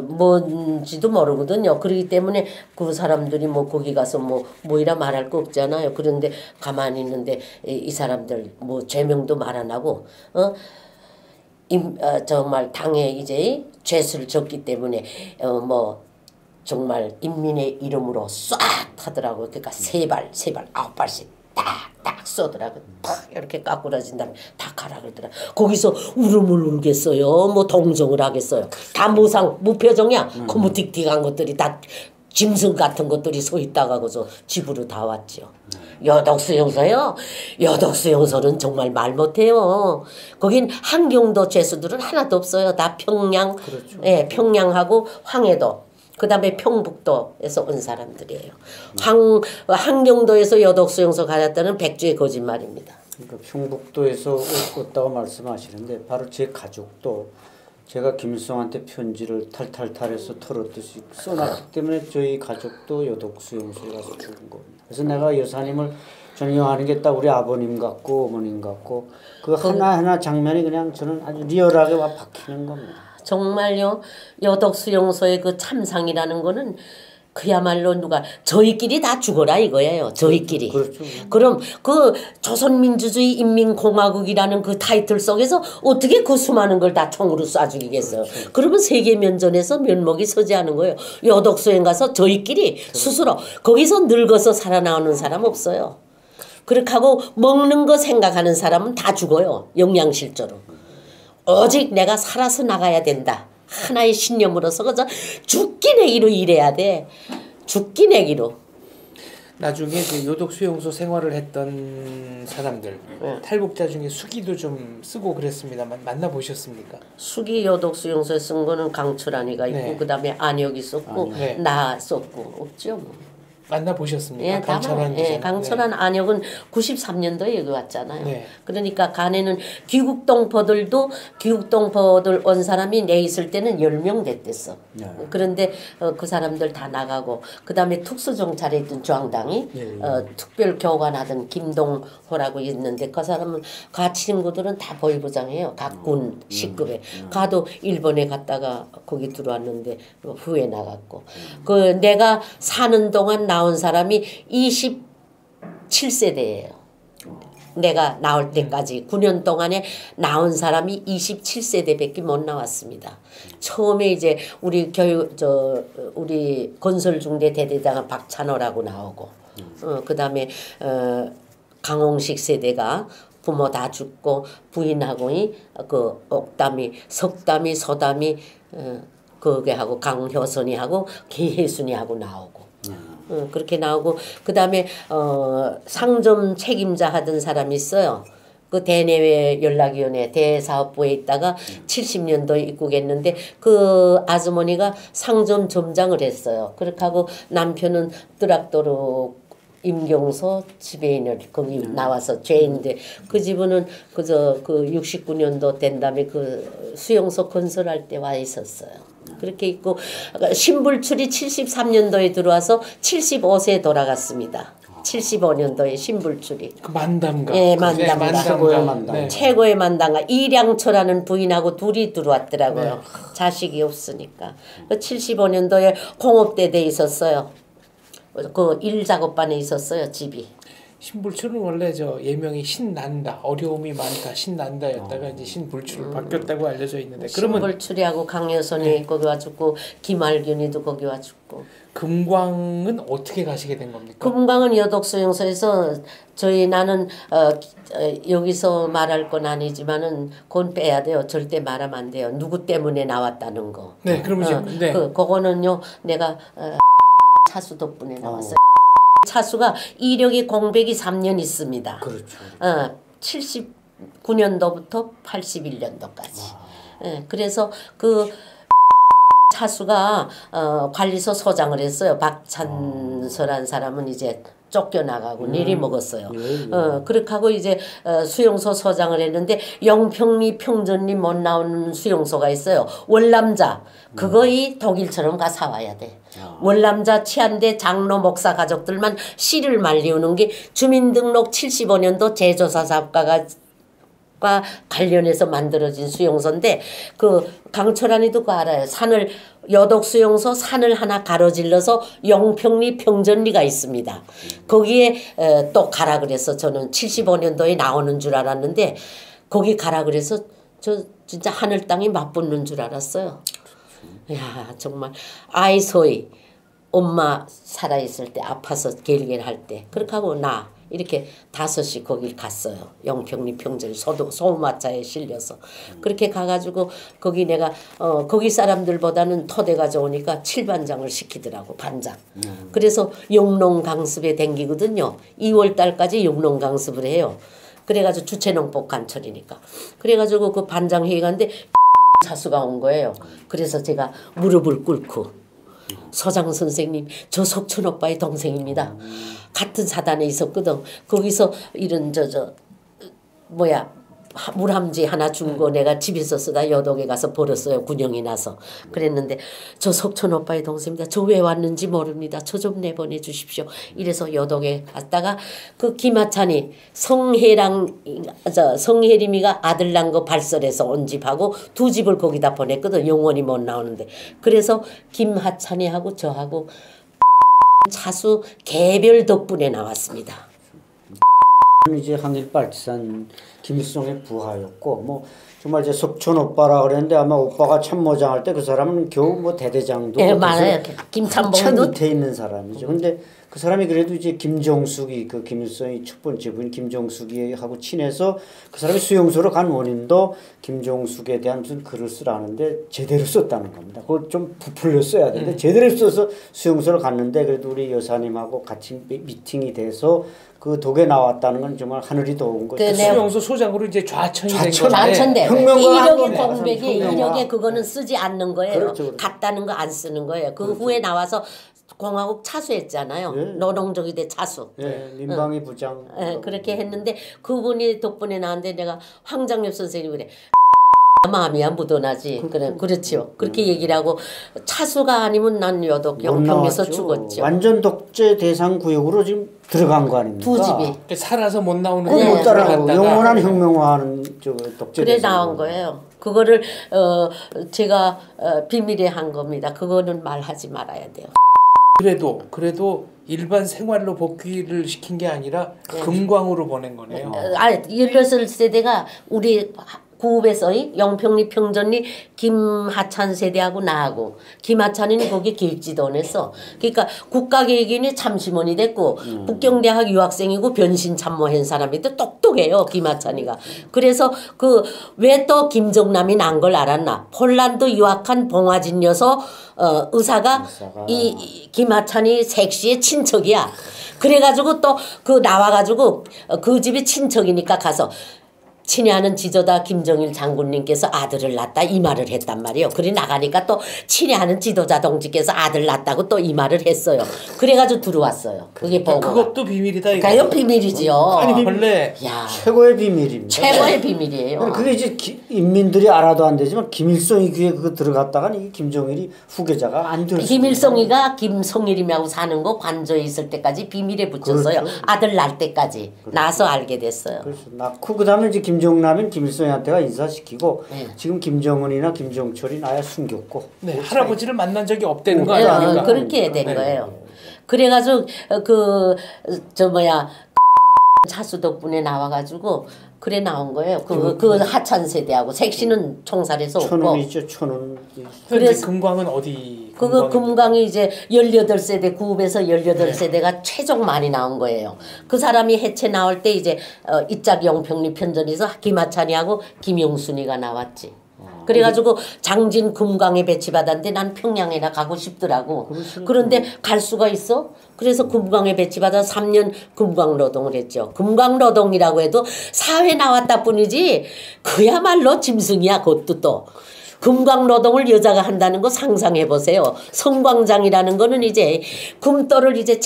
Speaker 2: 뭔지도 모르거든요. 그렇기 때문에 그 사람들이 뭐 거기 가서 뭐이라 말할 거 없잖아요. 그런데 가만히 있는데 이 사람들 뭐 죄명도 말 안 하고 정말 당에 이제 죄수를 졌기 때문에 뭐 정말 인민의 이름으로 쏴 하더라고요. 그러니까 3발 9발씩 딱딱 쏘더라고요. 탁 이렇게 까꾸라진 다음에 다 가라 그러더라. 거기서 울음을 울겠어요. 뭐 동정을 하겠어요. 다 무표정이야. 거무틱틱한 것들이 다 짐승 같은 것들이 서 있다가 그래서 집으로 다 왔죠. 여덕수용소요. 여덕수용소는 정말 말 못해요. 거긴 한경도 죄수들은 하나도 없어요. 다 평양,
Speaker 3: 그렇죠.
Speaker 2: 예, 평양하고 황해도, 그 다음에 평북도에서 온 사람들이에요. 한경도에서 여덕수용소 가졌다는 백주의 거짓말입니다.
Speaker 3: 그러니까 평북도에서 왔다고 말씀하시는데 바로 제 가족도 제가 김일성한테 편지를 탈탈탈해서 털었듯이 써놨기 때문에 저희 가족도 여덕수용소에 가서 죽은 겁니다. 그래서 내가 여사님을 존경하는 게 딱 우리 아버님 같고 어머님 같고 그 하나하나 장면이 그냥 저는 아주 리얼하게 와 박히는 겁니다.
Speaker 2: 정말요. 여덕수용소의 그 참상이라는 거는 그야말로 누가 저희끼리 다 죽어라 이거예요. 저희끼리.
Speaker 3: 그렇죠.
Speaker 2: 그럼 그 조선민주주의 인민공화국이라는 그 타이틀 속에서 어떻게 그 수많은 걸 다 총으로 쏴 죽이겠어요.
Speaker 3: 그렇죠.
Speaker 2: 그러면 세계면전에서 면목이 서지 않은 거예요. 여덕소행 가서 저희끼리 스스로 거기서 늙어서 살아나오는 사람 없어요. 그렇게 하고 먹는 거 생각하는 사람은 다 죽어요. 영양실조로. 오직 내가 살아서 나가야 된다. 하나의 신념으로서 그저 죽기 내기로 일해야 돼. 죽기 내기로.
Speaker 1: 나중에 그 요독 수용소 생활을 했던 사람들 탈북자 중에 수기도 좀 쓰고 그랬습니다만 만나보셨습니까?
Speaker 2: 수기 요독 수용소에 쓴 거는 강철안이가 있고
Speaker 1: 네.
Speaker 2: 그다음에 안혁이 썼고
Speaker 1: 네.
Speaker 2: 나 썼고 없죠 뭐.
Speaker 1: 만나보셨습니까?
Speaker 2: 예,
Speaker 1: 강철한
Speaker 2: 예,
Speaker 1: 기자.
Speaker 2: 강철한 안혁은 93년도에 여기 왔잖아요.
Speaker 1: 네.
Speaker 2: 그러니까 간에는 귀국동포들 온 사람이 내 있을 때는 10명 됐댔어.
Speaker 3: 네.
Speaker 2: 그런데 그 사람들 다 나가고 그다음에 특수정찰에 있던 중앙당이 특별교관하던 김동호라고 있는데 그 사람은 가 친구들은 다 보위부장이에요. 각 군 식급에. 가도 일본에 갔다가 거기 들어왔는데 후에 나갔고. 그 내가 사는 동안 나온 사람이 27세대예요. 내가 나올 때까지 9년 동안에 나온 사람이 27세대밖에 못 나왔습니다. 처음에 이제 우리 우리 건설중대 대대장은 박찬호라고 나오고, 그다음에 강홍식 세대가 부모 다 죽고 부인하고 그 옥담이 석담이 서담이 그게 하고 강효선이 하고 계순이 하고 나오고 그렇게 나오고 그다음에 상점 책임자 하던 사람이 있어요. 그 대내외 연락위원회 대사업부에 있다가 70년도에 입국했는데 그 아주머니가 상점 점장을 했어요. 그렇게 하고 남편은 뜨락도로 임경소 지배인을 거기 나와서 죄인데 그 집은 그저 그 69년도 된 다음에 그 수용소 건설할 때 와 있었어요. 그렇게 있고 신불출이 73년도에 들어와서 75세에 돌아갔습니다. 75년도에 신불출이.
Speaker 1: 그 만담가.
Speaker 2: 예,
Speaker 1: 네,
Speaker 2: 만담가.
Speaker 3: 최고의 만담가.
Speaker 1: 네.
Speaker 2: 최고의 만담가 이량초라는 부인하고 둘이 들어왔더라고요.
Speaker 1: 네.
Speaker 2: 자식이 없으니까. 그 75년도에 공업대 돼 있었어요. 그 일작업반에 있었어요, 집이.
Speaker 1: 신불출은 원래 저 예명이 신난다, 어려움이 많다, 신난다였다가 이제 신불출로 바뀌었다고 알려져 있는데 그러면
Speaker 2: 신불출이하고 강여선이 거기 와 죽고 김알균이도 거기 와 죽고.
Speaker 1: 금광은 어떻게 가시게 된 겁니까?
Speaker 2: 금강은 여독수용소에서 나는 여기서 말할 건 아니지만은 그건 빼야 돼요. 절대 말하면 안 돼요. 누구 때문에 나왔다는 거.
Speaker 1: 네, 그러면 이제 네.
Speaker 2: 그거는요 내가 차수 덕분에 나왔어요. 차수가 이력이 공백이 3년 있습니다.
Speaker 3: 그렇죠.
Speaker 2: 79년도부터 81년도까지. 그래서 그 차수가 관리소 소장을 했어요. 박찬서란 사람은 이제 쫓겨나가고 내리먹었어요. 그렇게 하고 이제 수용소 소장을 했는데 영평리 평전리 못 나오는 수용소가 있어요. 월남자. 그거 이 독일처럼 가 사와야 돼. 월남자 치안대 장로 목사 가족들만 씨를 말리우는 게 주민등록 75년도 제조사 사업가가 관련해서 만들어진 수용소인데 그 강철환이도 그거 알아요. 여독 수용소 산을 하나 가로질러서 영평리 평전리가 있습니다. 거기에 또 가라 그래서 저는 75년도에 나오는 줄 알았는데 거기 가라 그래서 저 진짜 하늘 땅이 맞붙는 줄 알았어요. 야 정말 아이소이 엄마 살아있을 때 아파서 겔겔할 때 그렇게 하고 나 이렇게 5시 거길 갔어요. 영평리 평전 소마차에 실려서 그렇게 가가지고 거기 내가 거기 사람들보다는 토대가 좋으니까 칠반장을 시키더라고 반장. 그래서 영농강습에 댕기거든요. 2월달까지 영농강습을 해요. 그래가지고 주체농법 간철이니까 그래가지고 그 반장 회의 갔는데 차수가 온 거예요. 그래서 제가 무릎을 꿇고 서장 선생님 저 석천 오빠의 동생입니다. 같은 사단에 있었거든. 거기서 이런 물함지 하나 준 거 내가 집에서 쓰다 여독에 가서 버렸어요. 군형이 나서. 그랬는데 저 석천 오빠의 동생입니다. 저 왜 왔는지 모릅니다. 저 좀 내보내 주십시오. 이래서 여독에 갔다가 그 김하찬이 성혜림이가 아들 난 거 발설해서 온 집하고 2집을 거기다 보냈거든. 영원히 못 나오는데. 그래서 김하찬이하고 저하고 차수 개별 덕분에 나왔습니다.
Speaker 3: 이제 항일발전 김일성의 부하였고 뭐 정말 이제 석촌 오빠라 그랬는데 아마 오빠가 참모장할 때 그 사람은 겨우 뭐 대대장도
Speaker 2: 예, 맞아요. 김참봉도
Speaker 3: 밑에 있는 사람이죠. 근데 그 사람이 그래도 이제 김정숙이 그 김일성의 첫 번째 부인 김정숙이 하고 친해서 그 사람이 수용소로 간 원인도 김정숙에 대한 무슨 글을 쓰라는데 제대로 썼다는 겁니다. 그걸 좀 부풀려 써야 되는데 제대로 써서 수용소를 갔는데 그래도 우리 여사님하고 같이 미팅이 돼서 그 독에 나왔다는 건 정말 하늘이 도운 거죠.
Speaker 2: 그
Speaker 1: 수용소 소장으로 이제 좌천이 된 건데
Speaker 2: 좌천돼.
Speaker 3: 혁명가
Speaker 2: 이력의 공백이 이력에 그거는 쓰지 않는 거예요.
Speaker 3: 그렇죠, 그렇죠.
Speaker 2: 갔다는 거 안 쓰는 거예요. 그 후에 나와서 공화국 차수했잖아요.
Speaker 3: 네.
Speaker 2: 노동조기 대 차수.
Speaker 3: 네, 민방위 부장.
Speaker 2: 그렇게 했는데 그분이 덕분에 나한테 내가 황장엽 선생님이 그래. 마음이야 묻어나지. 그래, 그렇지요. 그렇게 얘기를 하고 차수가 아니면 난 여독 영평에서 죽었죠.
Speaker 3: 완전 독재 대상 구역으로 지금 들어간 거 아닙니까?
Speaker 2: 2집이.
Speaker 1: 살아서 못 나오는
Speaker 3: 그거 못 따라가고
Speaker 1: 들어갔다가
Speaker 3: 영원한 혁명화하는 저 독재
Speaker 2: 그래
Speaker 3: 대상.
Speaker 2: 나온 거예요. 그거를 제가 비밀에 한 겁니다. 그거는 말하지 말아야 돼요.
Speaker 1: 그래도 일반 생활로 복귀를 시킨 게 아니라 금광으로 보낸 거네요.
Speaker 2: 16세대가 우리 구읍에서 영평리 평전리 김하찬 세대하고 나하고 김하찬이는 거기 길지도원에서 그러니까 국가계획인이 참심원이 됐고 북경대학 유학생이고 변신 참모한 사람인데 똑똑해요 김하찬이가. 그래서 그 왜 또 김정남이 난 걸 알았나? 폴란드 유학한 봉화진 여서 의사가 이 김하찬이 색시의 친척이야. 그래가지고 또 그 나와가지고 그 집이 친척이니까 가서 친애하는 지도자 김정일 장군님께서 아들을 낳았다 이 말을 했단 말이에요. 그래 나가니까 또 친애하는 지도자 동지께서 아들 낳았다고 또 이 말을 했어요. 그래가지고 들어왔어요. 그게 보고.
Speaker 1: 그것도 비밀이다. 이거.
Speaker 2: 그러니까 비밀이지요.
Speaker 1: 아니 원래
Speaker 2: 야,
Speaker 3: 최고의 비밀입니다.
Speaker 2: 최고의 비밀이에요.
Speaker 3: 그게 이제 인민들이 알아도 안 되지만 김일성이 귀에 그거 들어갔다가 이 김정일이 후계자가 안 됐어요.
Speaker 2: 김일성이가 김성일이하고 사는 거 관저에 있을 때까지 비밀에 붙였어요.
Speaker 3: 그렇죠.
Speaker 2: 아들 낳을 때까지. 나서 알게 됐어요.
Speaker 3: 그래서 낳고 그다음에 이제 김정남은 김일성한테가 인사시키고
Speaker 2: 네.
Speaker 3: 지금 김정은이나 김정철이 나야 숨겼고
Speaker 1: 네, 할아버지를 만난 적이 없다는 거
Speaker 2: 네,
Speaker 1: 아닙니까?
Speaker 2: 그렇게 된
Speaker 1: 네.
Speaker 2: 거예요. 그래가지고 차수 덕분에 나와가지고 그래 나온 거예요. 그 하찬 세대하고 색시는 총살에서 없고.
Speaker 3: 천운이 있죠. 천운.
Speaker 1: 현재
Speaker 2: 그래서-
Speaker 1: 금광은 어디?
Speaker 2: 그거 금강이 이제 18세대 구읍에서 18세대가
Speaker 1: 네.
Speaker 2: 최종 많이 나온 거예요. 그 사람이 해체 나올 때 이제 이짝 영평리 편전에서 김하찬이하고 김용순이가 나왔지. 그래가지고 장진 금강에 배치받았는데 난 평양에나 가고 싶더라고. 그런데 갈 수가 있어? 그래서 금강에 배치받아 3년 금강노동을 했죠. 금강노동이라고 해도 사회 나왔다 뿐이지 그야말로 짐승이야 그것도 또. 금광노동을 여자가 한다는 거 상상해 보세요. 성광장이라는 거는 이제 금돌을 이제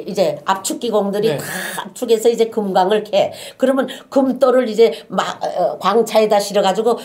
Speaker 2: 이제 압축기공들이
Speaker 1: 네.
Speaker 2: 다 압축해서 이제 금광을 캐. 그러면 금돌을 이제 막 광차에다 실어가지고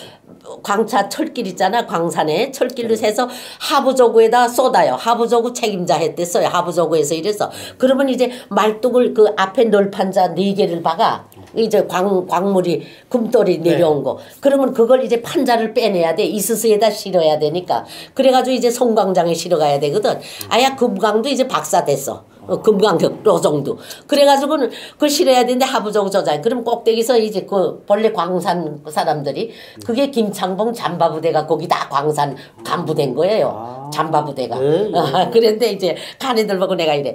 Speaker 2: 광차 철길 있잖아. 광산에 철길로 해서 하부조구에다 쏟아요. 하부조구 책임자 했댔어요. 하부조구에서 이래서. 그러면 이제 말뚝을 그 앞에 널판자 4개를 박아. 이제 광물이 금돌이 내려온 거. 그러면 그걸 이제 판자를 빼내야 돼. 이스스에다 실어야 되니까. 그래가지고 이제 송광장에 실어가야 되거든. 아야 금광도 이제 박사 됐어. 금강격 로정도. 그래가지고는 그걸 실어야 되는데 하부조구 저장. 그럼 꼭대기서 이제 그 본래 광산 사람들이 그게 김창봉 잠바부대가 거기 다 광산 간부된 거예요. 잠바부대가.
Speaker 3: 네.
Speaker 2: 그런데 이제 가네들 보고 내가 이래.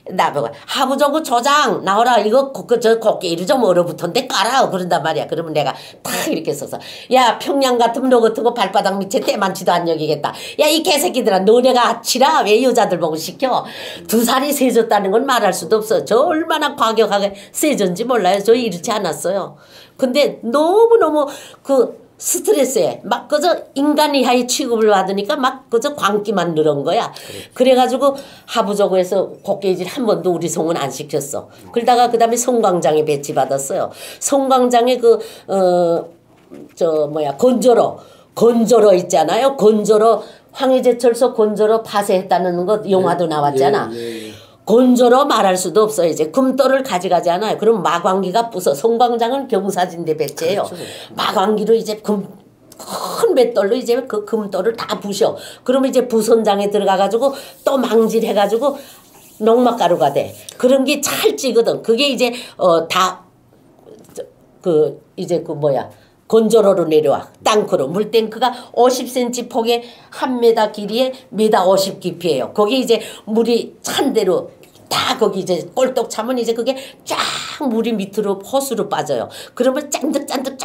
Speaker 2: 나보고 하부조구 조장 나오라 이거 저 코끼리 좀 얼어붙었는데 깔아 그런단 말이야. 그러면 내가 탁 이렇게 써서 야 평양 같으면 너 같은 거 발바닥 밑에 때만치도 안 여기겠다. 야 이 개새끼들아 너네가 치라 왜 여자들 보고 시켜. 2살이 세졌다는 건 말할 수도 없어. 저 얼마나 과격하게 세졌는지 몰라요. 저 이렇지 않았어요. 근데 너무너무 그 스트레스에 막 그저 인간 이하의 취급을 받으니까 막 그저 광기만 늘은 거야. 그래가지고 하부조구에서 곡괭이질 한 번도 우리 송은 안 시켰어. 그러다가 그다음에 송광장에 배치받았어요. 송광장에 건조로 있잖아요. 건조로 황희제철소 건조로 파쇄했다는 거 영화도 나왔잖아. 건조로 말할 수도 없어요. 이제 금돌을 가져가지 않아요. 그럼 마광기가 부서. 송광장은 경사진대 배치예요.
Speaker 3: 그렇죠.
Speaker 2: 마광기로 이제 큰 맷돌로 이제 그 금돌을 다 부셔. 그러면 이제 부선장에 들어가가지고 또 망질해가지고 농막가루가 돼. 그런 게 찰지거든. 그게 이제 건조로로 내려와. 땅크로. 물탱크가 50cm 폭에 1m 길이에 1m 50 깊이에요. 거기 이제 물이 찬 대로 다 거기 이제 꼴떡 차면 이제 그게 쫙 물이 밑으로 호수로 빠져요. 그러면 짠득짠득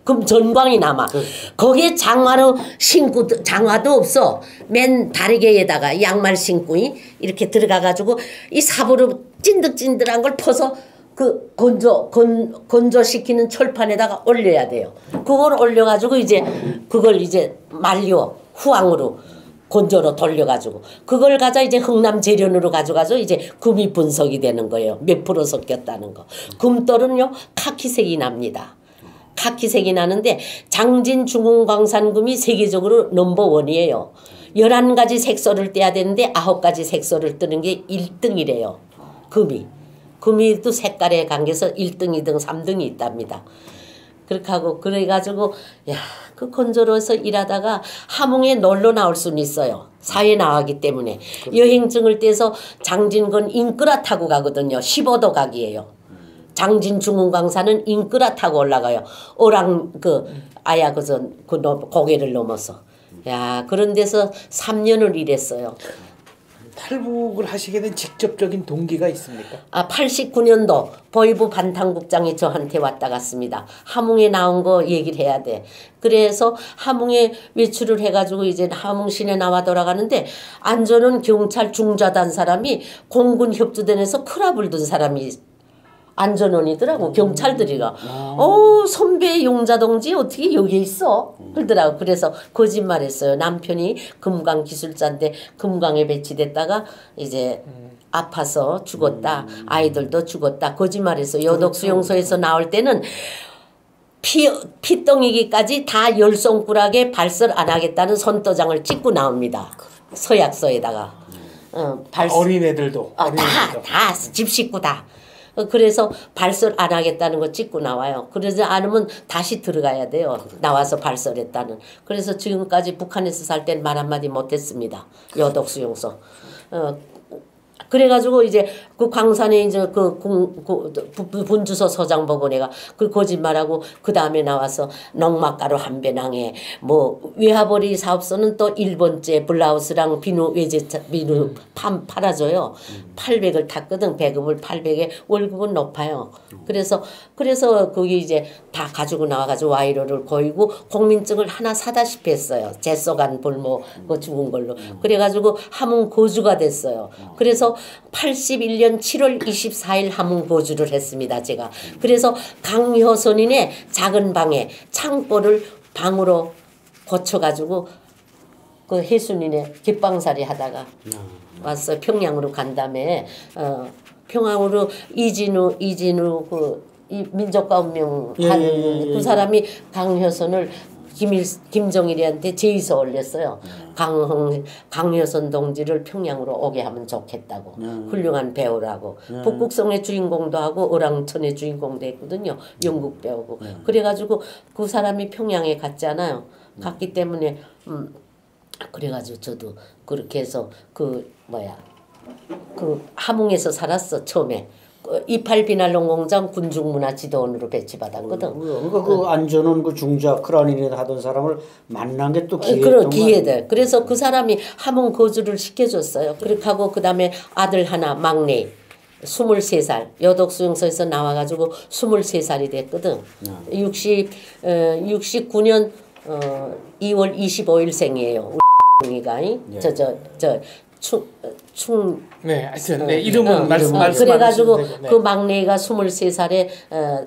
Speaker 2: 금전광이 남아. 거기에 장화도 없어. 맨 다리개에다가 양말 신고 이렇게 들어가가지고 이 삽으로 찐득찐득한 걸 퍼서 그 건조시키는 철판에다가 올려야 돼요. 그걸 올려가지고 이제 그걸 이제 말려 후황으로 건조로 돌려가지고 그걸 가져 이제 흥남 재련으로 가져가서 이제 금이 분석이 되는 거예요. 몇 프로 섞였다는 거. 금돌은요 카키색이 납니다. 카키색이 나는데 장진 중흥광산금이 세계적으로 넘버원이에요. 11가지 색소를 떼야 되는데 9가지 색소를 뜨는 게 1등이래요. 금이 또 색깔에 관계해서 1등, 2등, 3등이 있답니다. 그렇게 하고 그래가지고 그 건조로서 일하다가 함흥에 놀러 나올 수는 있어요. 사회 나가기 때문에. 여행증을 떼서 장진건 인끄라 타고 가거든요. 15도 각이에요. 장진 중흥강산은 인끄라 타고 올라가요. 어랑 그 아야 그 고개를 넘어서. 야 그런 데서 3년을 일했어요.
Speaker 1: 탈북을 하시게 된 직접적인 동기가 있습니까?
Speaker 2: 89년도 보이부 반탕국장이 저한테 왔다 갔습니다. 함흥에 나온 거 얘기를 해야 돼. 그래서 함흥에 외출을 해가지고 이제 함흥시내 나와 돌아가는데 안전은 경찰 중자단 사람이 공군 협조단에서 크랍을 둔 사람이 안전원이더라고. 경찰들이가 선배 용자동지 어떻게 여기 있어? 그러더라고. 그래서 거짓말했어요. 남편이 금강 기술자인데 금강에 배치됐다가 이제 아파서 죽었다. 아이들도 죽었다. 거짓말했어요. 여독수용소에서 나올 때는 피덩이기까지 다 열손가락에 발설 안 하겠다는 선도장을 찍고 나옵니다. 서약서에다가
Speaker 1: 어린애들도
Speaker 2: 다 집 식구 다. 그래서 발설 안 하겠다는 거 찍고 나와요. 그러지 않으면 다시 들어가야 돼요. 나와서 발설했다는. 그래서 지금까지 북한에서 살 땐 말 한마디 못했습니다. 여독수용소. 그래가지고 이제 그 광산에 이제 분주소 서장법원에가 그 거짓말하고 그 다음에 나와서 농막가루 한 배낭에 뭐 외화벌이 사업소는 또 1번째 블라우스랑 비누 외제차 비누 팔아줘요. 800을 탔거든. 배급을 800에 월급은 높아요. 그래서 거기 이제 다 가지고 나와가지고 와이로를 거이고 공민증을 하나 사다시피 했어요. 제쏘간 볼모 그 죽은 걸로. 그래가지고 함흥 거주가 됐어요. 그래서 81년 7월 24일 함흥 거주를 했습니다. 제가. 그래서 강효선인의 작은 방에 창고를 방으로 고쳐가지고 그 해순인의 깃방살이 하다가 왔어요. 평양으로 간 다음에 평양으로 이진우 이 민족과 운명 한 그 사람이 강효선을 김정일이한테 제의서 올렸어요. 강효선 동지를 평양으로 오게 하면 좋겠다고. 훌륭한 배우라고. 북극성의 주인공도 하고 어랑천의 주인공도 했거든요. 영국 배우고. 그래가지고 그 사람이 평양에 갔잖아요. 갔기 때문에 그래가지고 저도 그렇게 해서 그 함흥에서 살았어 처음에. 이팔 비난론 공장 군중문화지도원으로 배치받았거든.
Speaker 3: 그러니까 그 안전원 그 중자 크라니네 하던 사람을 만난 게 또 기회였던
Speaker 2: 기회들. 그래서 그 사람이 함흥 거주를 시켜줬어요. 그렇게 하고 그 다음에 아들 하나 막내 23살 여독수용소에서 나와가지고 23살이 됐거든. 69년 2월 25일 생이에요. 우리가
Speaker 1: 네, 하여튼 네, 이름은 말씀
Speaker 2: 그래가지고 그 막내가 23살에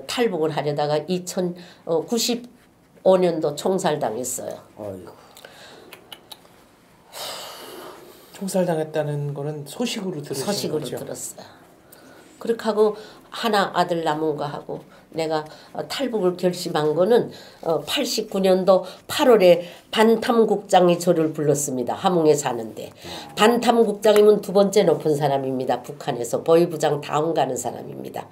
Speaker 2: 탈북을 하려다가 1995년도 총살당했어요.
Speaker 1: 총살당했다는 거는 소식으로 들으신 거죠?
Speaker 2: 들었어요. 그렇게 하고 하나 아들 남은 거 하고 내가 탈북을 결심한 거는 89년도 8월에 반탐국장이 저를 불렀습니다. 함흥에 사는데. 반탐국장이면 두 번째 높은 사람입니다. 북한에서 보위부장 다음 가는 사람입니다.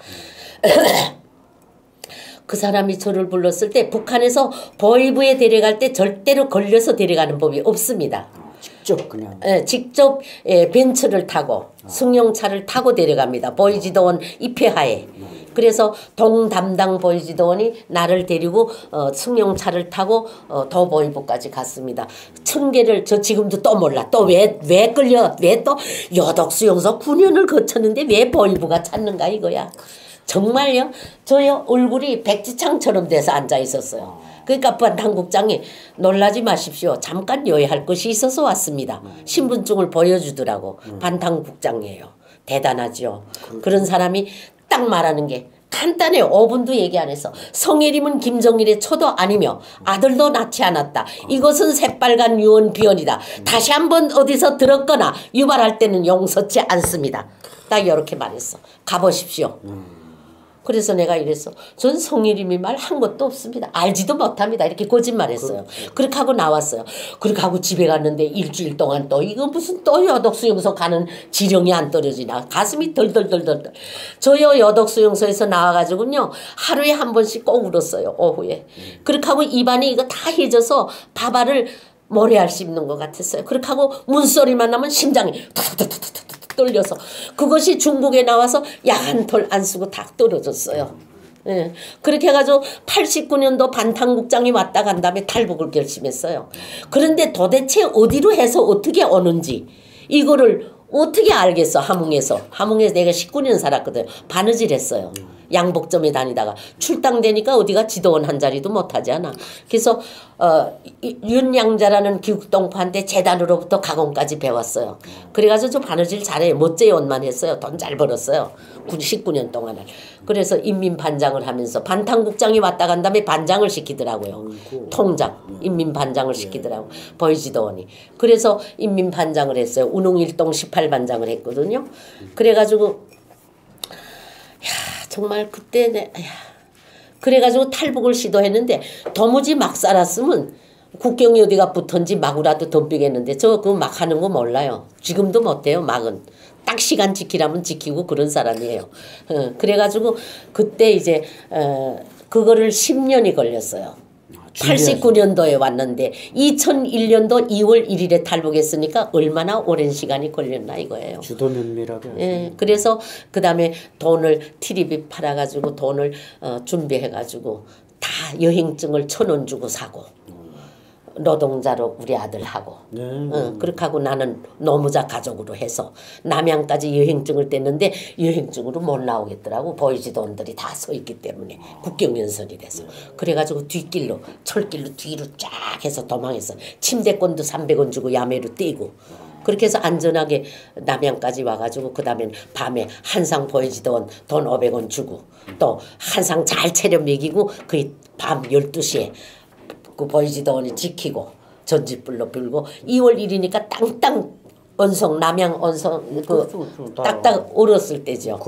Speaker 2: 그 사람이 저를 불렀을 때 북한에서 보위부에 데려갈 때 절대로 걸려서 데려가는 법이 없습니다.
Speaker 3: 직접 그냥.
Speaker 2: 직접 벤츠를 타고 승용차를 타고 데려갑니다. 보위지도원 입회하에. 그래서 동담당 보위지도원이 나를 데리고 승용차를 타고 도보위부까지 갔습니다. 1000개를 저 지금도 또 몰라. 또 왜 끌려? 왜 또 여독수용소 9년을 거쳤는데 왜 보위부가 찾는가 이거야. 정말요. 저요 얼굴이 백지창처럼 돼서 앉아 있었어요. 그러니까 반탐국장이 놀라지 마십시오. 잠깐 요회할 것이 있어서 왔습니다. 신분증을 보여주더라고. 반탐국장이에요. 대단하죠. 그런 사람이 딱 말하는 게 간단해요. 5분도 얘기 안 했어. 성혜림은 김정일의 초도 아니며 아들도 낳지 않았다. 이것은 새빨간 유언 비언이다. 다시 한번 어디서 들었거나 유발할 때는 용서치 않습니다. 딱 이렇게 말했어. 가보십시오. 그래서 내가 이랬어. 전 성일임이 말 한 것도 없습니다. 알지도 못합니다. 이렇게 거짓말했어요. 그렇게 하고 나왔어요. 그렇게 하고 집에 갔는데 일주일 동안 또 이거 무슨 또 여독수용소 가는 지령이 안 떨어지나. 가슴이 덜덜덜덜. 저요 여독수용소에서 나와가지고요. 하루에 한 번씩 꼭 울었어요. 오후에. 그렇게 하고 입안이 이거 다 해져서 밥알을 모래알 씹는 것 같았어요. 그렇게 하고 문소리만 나면 심장이 툭툭툭툭툭 떨려서 그것이 중국에 나와서 야한 털 안 쓰고 다 떨어졌어요. 예. 그렇게 해가지고 89년도 반탄국장이 왔다 간 다음에 탈북을 결심했어요. 그런데 도대체 어디로 해서 어떻게 오는지 이거를 어떻게 알겠어. 함흥에서 내가 19년 살았거든. 바느질 했어요. 양복점에 다니다가 출당되니까 어디가 지도원 한 자리도 못하지 않아. 그래서 윤양자라는 기국동포한테 재단으로부터 가공까지 배웠어요. 그래가지고 저 바느질 잘해요. 멋제원만 했어요. 돈 잘 벌었어요. 19년 동안을. 그래서 인민반장을 하면서 반탄국장이 왔다 간 다음에 반장을 시키더라고요. 통장 인민반장을 시키더라고. 보이지도원이. 그래서 인민반장을 했어요. 운웅일동 18반장을 했거든요. 그래가지고 정말 그때 그래가지고 탈북을 시도했는데 도무지 막 살았으면 국경이 어디가 붙은지 마구라도 덤비겠는데 저 그거 막 하는 거 몰라요. 지금도 못해요. 막은. 딱 시간 지키라면 지키고 그런 사람이에요. 그래가지고 그때 이제 그거를 10년이 걸렸어요. 89년도에 왔는데 2001년도 2월 1일에 탈북했으니까 얼마나 오랜 시간이 걸렸나 이거예요.
Speaker 3: 주도 면밀하게.
Speaker 2: 예, 그래서 그 다음에 돈을 티리비 팔아가지고 돈을 준비해가지고 다 여행증을 1,000원 주고 사고 노동자로 우리 아들하고 그렇게 하고 나는 노무자 가족으로 해서 남양까지 여행증을 뗐는데 여행증으로 못 나오겠더라고. 보이지도원들이 다 서 있기 때문에 국경연설이 돼서 그래가지고 뒷길로 철길로 뒤로 쫙 해서 도망했어. 침대권도 300원 주고 야매로 떼고 그렇게 해서 안전하게 남양까지 와가지고 그 다음에 밤에 한상 보이지도원 돈 500원 주고 또 한상 잘 차려 먹이고 그 밤 12시에 그 보이지도원이 지키고 전지불로 불고 2월 1일이니까 땅땅 언성 남양 언성 그 딱딱 얼었을 때죠.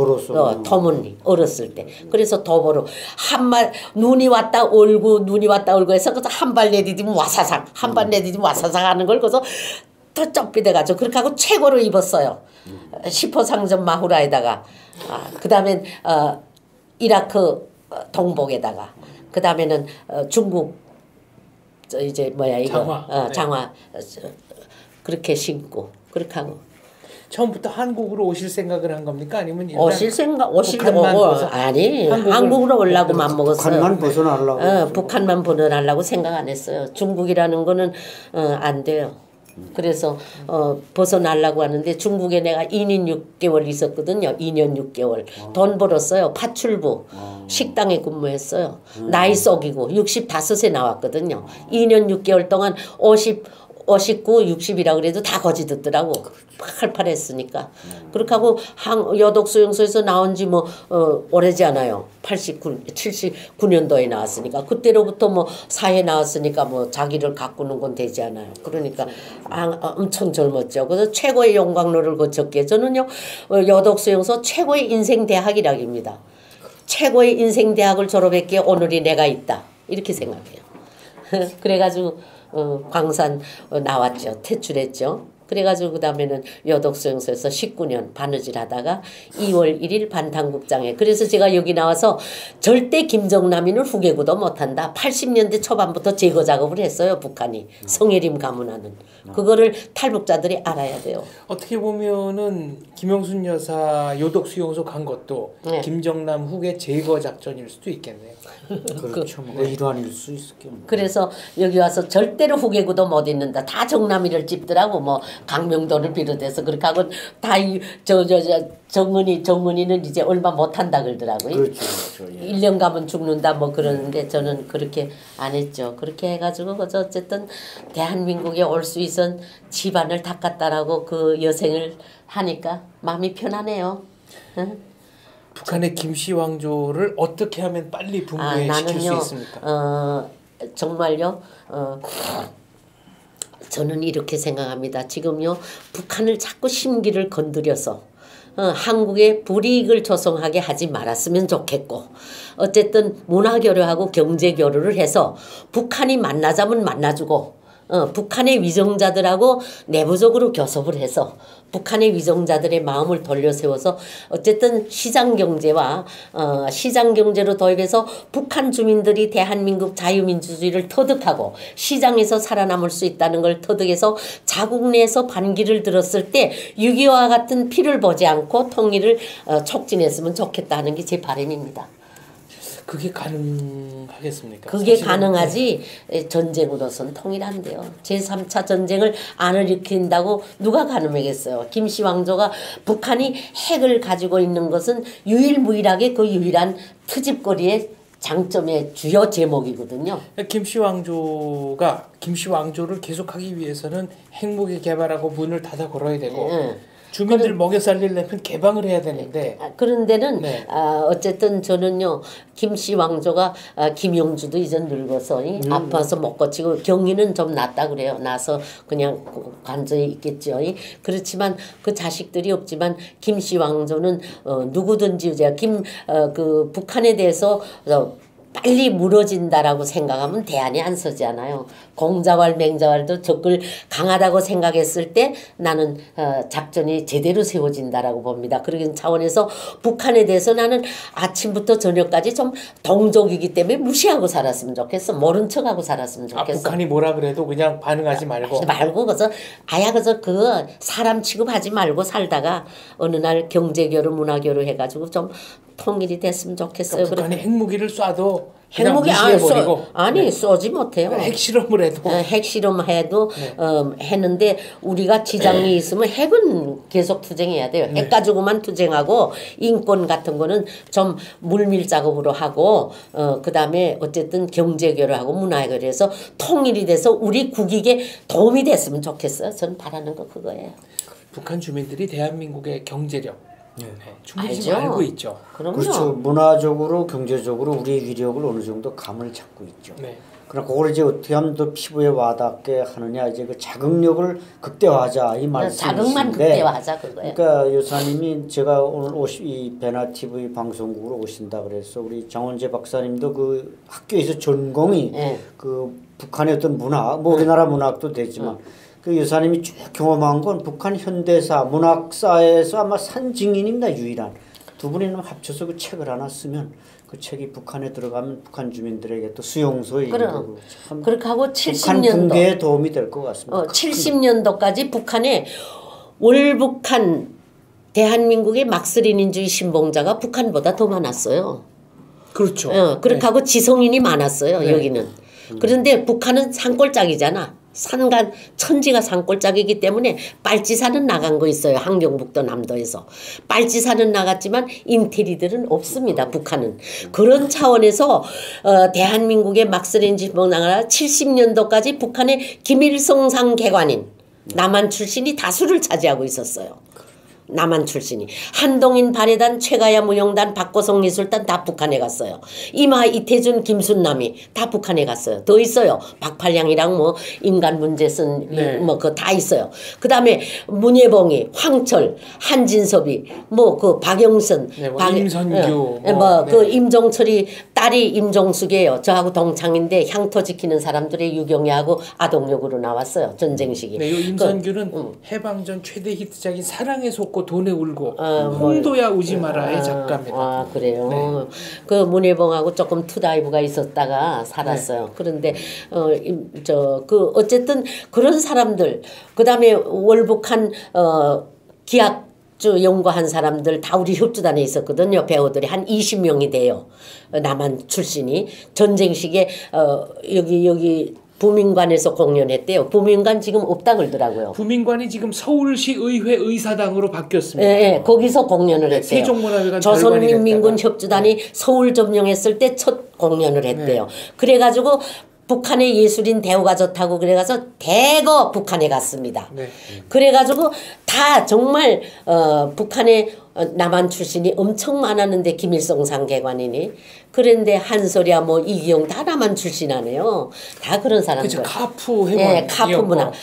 Speaker 2: 터문리 얼었을 때. 그래서 도보로 눈이 왔다 얼고 해서 한 발 내디디면 와사삭 한 발 내디디면 와사삭 하는 걸 그래서 더 좁비돼가지고 그렇게 하고 최고로 입었어요. 10호 상점 마후라에다가 그 다음엔 이라크 동복에다가 그 다음에는 중국 이제 뭐야 이거 장화 그렇게 신고 그렇게 하고
Speaker 1: 처음부터 한국으로 오실 생각을 한 겁니까? 아니면
Speaker 2: 아니 한국으로 오려고 맘먹었어요.
Speaker 3: 북한만 벗어나려고.
Speaker 2: 북한만 벗어나려고 생각 안 했어요. 중국이라는 거는 안 돼요. 그래서 벗어나려고 하는데 중국에 내가 2년 6개월 있었거든요. 2년 6개월. 돈 벌었어요. 파출부 식당에 근무했어요. 나이 속이고 65에 나왔거든요. 2년 6개월 동안 59, 60이라 그래도 다 거지 듣더라고. 팔팔했으니까. 그렇게 하고 여독수용소에서 나온 지 오래지 않아요. 79년도에 나왔으니까. 그때로부터 사회 나왔으니까 자기를 가꾸는 건 되지 않아요. 그러니까 엄청 젊었죠. 그래서 최고의 용광로를 거쳤기에 저는요 여독수용소 최고의 인생대학이라기입니다. 최고의 인생대학을 졸업했기에 오늘이 내가 있다. 이렇게 생각해요. 그래가지고 광산 나왔죠. 퇴출했죠. 그래가지고 그 다음에는 여독수용소에서 19년 바느질 하다가 2월 1일 반탄국장에 그래서 제가 여기 나와서 절대 김정남이는 후계구도 못한다. 80년대 초반부터 제거 작업을 했어요. 북한이 성해림 가문하는 그거를 탈북자들이 알아야 돼요.
Speaker 1: 어떻게 보면은 김영순 여사 요독수용소 간 것도 네. 김정남 후계 제거 작전일 수도 있겠네요.
Speaker 3: 그렇죠. 일환일 수 있겠네요.
Speaker 2: 그래서 여기 와서 절대로 후계구도 못 있는다. 다 정남이를 찝더라고. 강명도를 비롯해서 그렇게 하고 다 정은이는 이제 얼마 못한다 그러더라고요.
Speaker 3: 그렇죠. 예.
Speaker 2: 1년 가면 죽는다 그러는데 저는 그렇게 안 했죠. 그렇게 해가지고 어쨌든 대한민국에 올 수 있은 집안을 닦았다라고 그 여생을 하니까 마음이 편하네요. 응?
Speaker 1: 북한의 김씨 왕조를 어떻게 하면 빨리 붕괴시킬 수 있습니까?
Speaker 2: 정말요. 저는 이렇게 생각합니다. 지금요 북한을 자꾸 심기를 건드려서 한국에 불이익을 조성하게 하지 말았으면 좋겠고 어쨌든 문화교류하고 경제교류를 해서 북한이 만나자면 만나주고 북한의 위정자들하고 내부적으로 교섭을 해서 북한의 위정자들의 마음을 돌려 세워서 어쨌든 시장 경제와 시장 경제로 도입해서 북한 주민들이 대한민국 자유민주주의를 터득하고 시장에서 살아남을 수 있다는 걸 터득해서 자국 내에서 반기를 들었을 때 6.25와 같은 피를 보지 않고 통일을 촉진했으면 좋겠다 하는 게 제 바람입니다.
Speaker 1: 그게 가능하겠습니까?
Speaker 2: 그게
Speaker 1: 사실은,
Speaker 2: 가능하지 전쟁으로선 통일 안 돼요. 제3차 전쟁을 안 일으킨다고 누가 가늠하겠어요. 김씨 왕조가 북한이 핵을 가지고 있는 것은 유일무이하게 그 유일한 트집거리의 장점의 주요 제목이거든요.
Speaker 1: 김씨 왕조가 김씨 왕조를 계속하기 위해서는 핵무기 개발하고 문을 닫아 걸어야 되고 주민들 먹여 살리려면 개방을 해야 되는데
Speaker 2: 그런 데는
Speaker 1: 네.
Speaker 2: 어쨌든 저는요 김씨 왕조가 김영주도 이제 늙어서 아파서 못 고치고 경위는 좀 낫다 그래요. 나서 그냥 관저에 있겠죠. 그렇지만 그 자식들이 없지만 김씨 왕조는 누구든지 제가 그 북한에 대해서 빨리 무너진다라고 생각하면 대안이 안 서지않아요. 공자왈 맹자왈도 적을 강하다고 생각했을 때 나는 작전이 제대로 세워진다라고 봅니다. 그런 차원에서 북한에 대해서 나는 아침부터 저녁까지 좀 동족이기 때문에 무시하고 살았으면 좋겠어. 모른 척하고 살았으면 좋겠어.
Speaker 1: 북한이 뭐라 그래도 그냥 반응하지 말고
Speaker 2: 그래서 그래서 그 사람 취급하지 말고 살다가 어느 날 경제교류 문화교류 해가지고 좀 통일이 됐으면 좋겠어요.
Speaker 1: 그러니까 북한이 핵무기를 쏴도 그냥
Speaker 2: 핵무기
Speaker 1: 무시해버리고
Speaker 2: 아니 쏘지 못해요.
Speaker 1: 핵실험을 해도
Speaker 2: 핵실험해도 했는데 우리가 지장이 있으면 핵은 계속 투쟁해야 돼요. 핵 가지고만 투쟁하고 인권 같은 거는 좀 물밀 작업으로 하고 그다음에 어쨌든 경제교류하고 문화교류해서 통일이 돼서 우리 국익에 도움이 됐으면 좋겠어요. 저는 바라는 거 그거예요.
Speaker 1: 북한 주민들이 대한민국의 경제력 충분히
Speaker 2: 알죠.
Speaker 1: 알고 있죠.
Speaker 2: 그럼요.
Speaker 3: 그렇죠. 문화적으로 경제적으로 우리의 위력을 어느 정도 감을 잡고 있죠.
Speaker 1: 네.
Speaker 3: 그러나 그걸 이제 어떻게 하면 더 피부에 와닿게 하느냐 이제 그 자극력을 극대화하자 이 말씀이신데
Speaker 2: 자극만 극대화하자 그거예요.
Speaker 3: 그러니까 여사님이 제가 오늘 이 베나 TV 방송국으로 오신다 그래서 우리 정원재 박사님도 그 학교에서 전공이 그 북한의 어떤 문학 뭐 우리나라 문학도 되지만 그 여사님이 쭉 경험한 건 북한 현대사 문학사에서 아마 산 증인입니다. 유일한 두 분이 합쳐서 그 책을 하나 쓰면 그 책이 북한에 들어가면 북한 주민들에게 또 수용소에 이르고 참
Speaker 2: 그렇게 하고
Speaker 3: 북한
Speaker 2: 70년도
Speaker 3: 붕괴에 도움이 될 것 같습니다.
Speaker 2: 70년도까지 북한에 월북한 대한민국의 막스레닌주의 신봉자가 북한보다 더 많았어요.
Speaker 1: 그렇죠.
Speaker 2: 그렇게 하고 지성인이 많았어요. 여기는. 그런데 북한은 산골짜기잖아. 천지가 산골짜기이기 때문에 빨치산은 나간 거 있어요. 한경북도 남도에서. 빨치산은 나갔지만 인테리들은 없습니다. 북한은. 그런 차원에서 대한민국의 막스레인지 나가라 70년도까지 북한의 김일성상 개관인 남한 출신이 다수를 차지하고 있었어요. 남한 출신이 한동인 발해단 최가야 무용단 박고성 미술단 다 북한에 갔어요. 이마 이태준 김순남이 다 북한에 갔어요. 더 있어요. 박팔량이랑 뭐 인간 문제 쓴 뭐 그거 다 있어요. 그다음에 문예봉이 황철 한진섭이 뭐 그 박영선
Speaker 1: 임선규
Speaker 2: 그 임종철이 딸이 임종숙이에요. 저하고 동창인데 향토 지키는 사람들의 유경야하고 아동역으로 나왔어요. 전쟁 시기.
Speaker 1: 네, 이 임선규는 해방전 최대 히트작인 사랑에 속고 돈에 울고 홍도야 우지 마라의 작가입니다.
Speaker 2: 아 그래요. 그 문예봉하고 조금 투다이브가 있었다가 살았어요. 그런데 어쨌든 그런 사람들 그다음에 월북한 기악주 연구한 사람들 다 우리 협주단에 있었거든요. 배우들이 한 20명이 돼요. 남한 출신이 전쟁 시기에 여기 부민관에서 공연했대요. 부민관 지금 없다 그러더라고요.
Speaker 1: 부민관이 지금 서울시 의회 의사당으로 바뀌었습니다.
Speaker 2: 네, 거기서 공연을 했대요.
Speaker 1: 세종문화회관
Speaker 2: 조선민민군 협주단이 서울 점령했을 때 첫 공연을 했대요. 그래가지고 북한의 예술인 대우가 좋다고 그래가서 대거 북한에 갔습니다. 그래가지고 다 정말 북한의 남한 출신이 엄청 많았는데 김일성상 개관이니 그런데 한솔이야 뭐 이기용 다 남한 출신 아니에요. 다 그런 사람들.
Speaker 1: 그렇죠. 카프 회원.
Speaker 2: 카프 문학.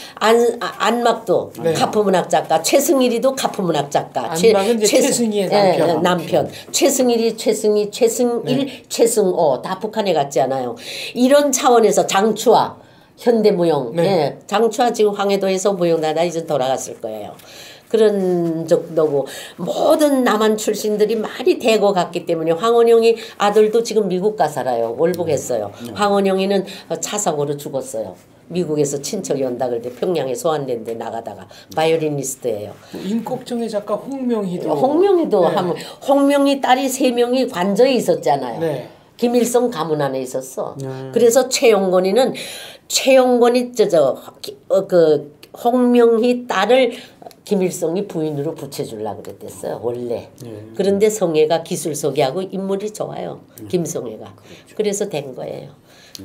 Speaker 2: 안막도 카프 문학 작가. 최승일이도 카프 문학 작가.
Speaker 1: 안막은 최승희의 남편.
Speaker 2: 남편. 최승일이 최승일 최승오 다 북한에 갔지 않아요. 이런 차원에서 장추와 현대무용.
Speaker 1: 네.
Speaker 2: 예. 장추와 지금 황해도에서 무용단다 이제 돌아갔을 거예요. 그런 정도고 모든 남한 출신들이 많이 대거 갔기 때문에 황원영이 아들도 지금 미국 가 살아요. 월북했어요. 황원영이는 차 사고로 죽었어요. 미국에서 친척이 온다 그럴 때 평양에 소환된 데 나가다가 바이올리니스트예요.
Speaker 1: 임꺽정의 작가 홍명희도
Speaker 2: 홍명희도 하면 홍명희 딸이 3명이 관저에 있었잖아요.
Speaker 1: 네.
Speaker 2: 김일성 가문 안에 있었어. 그래서 최용건이는 그 홍명희 딸을 김일성이 부인으로 붙여주려고 그랬댔어요. 원래. 그런데 성애가 기술소개하고 인물이 좋아요. 김성애가. 그래서 된 거예요.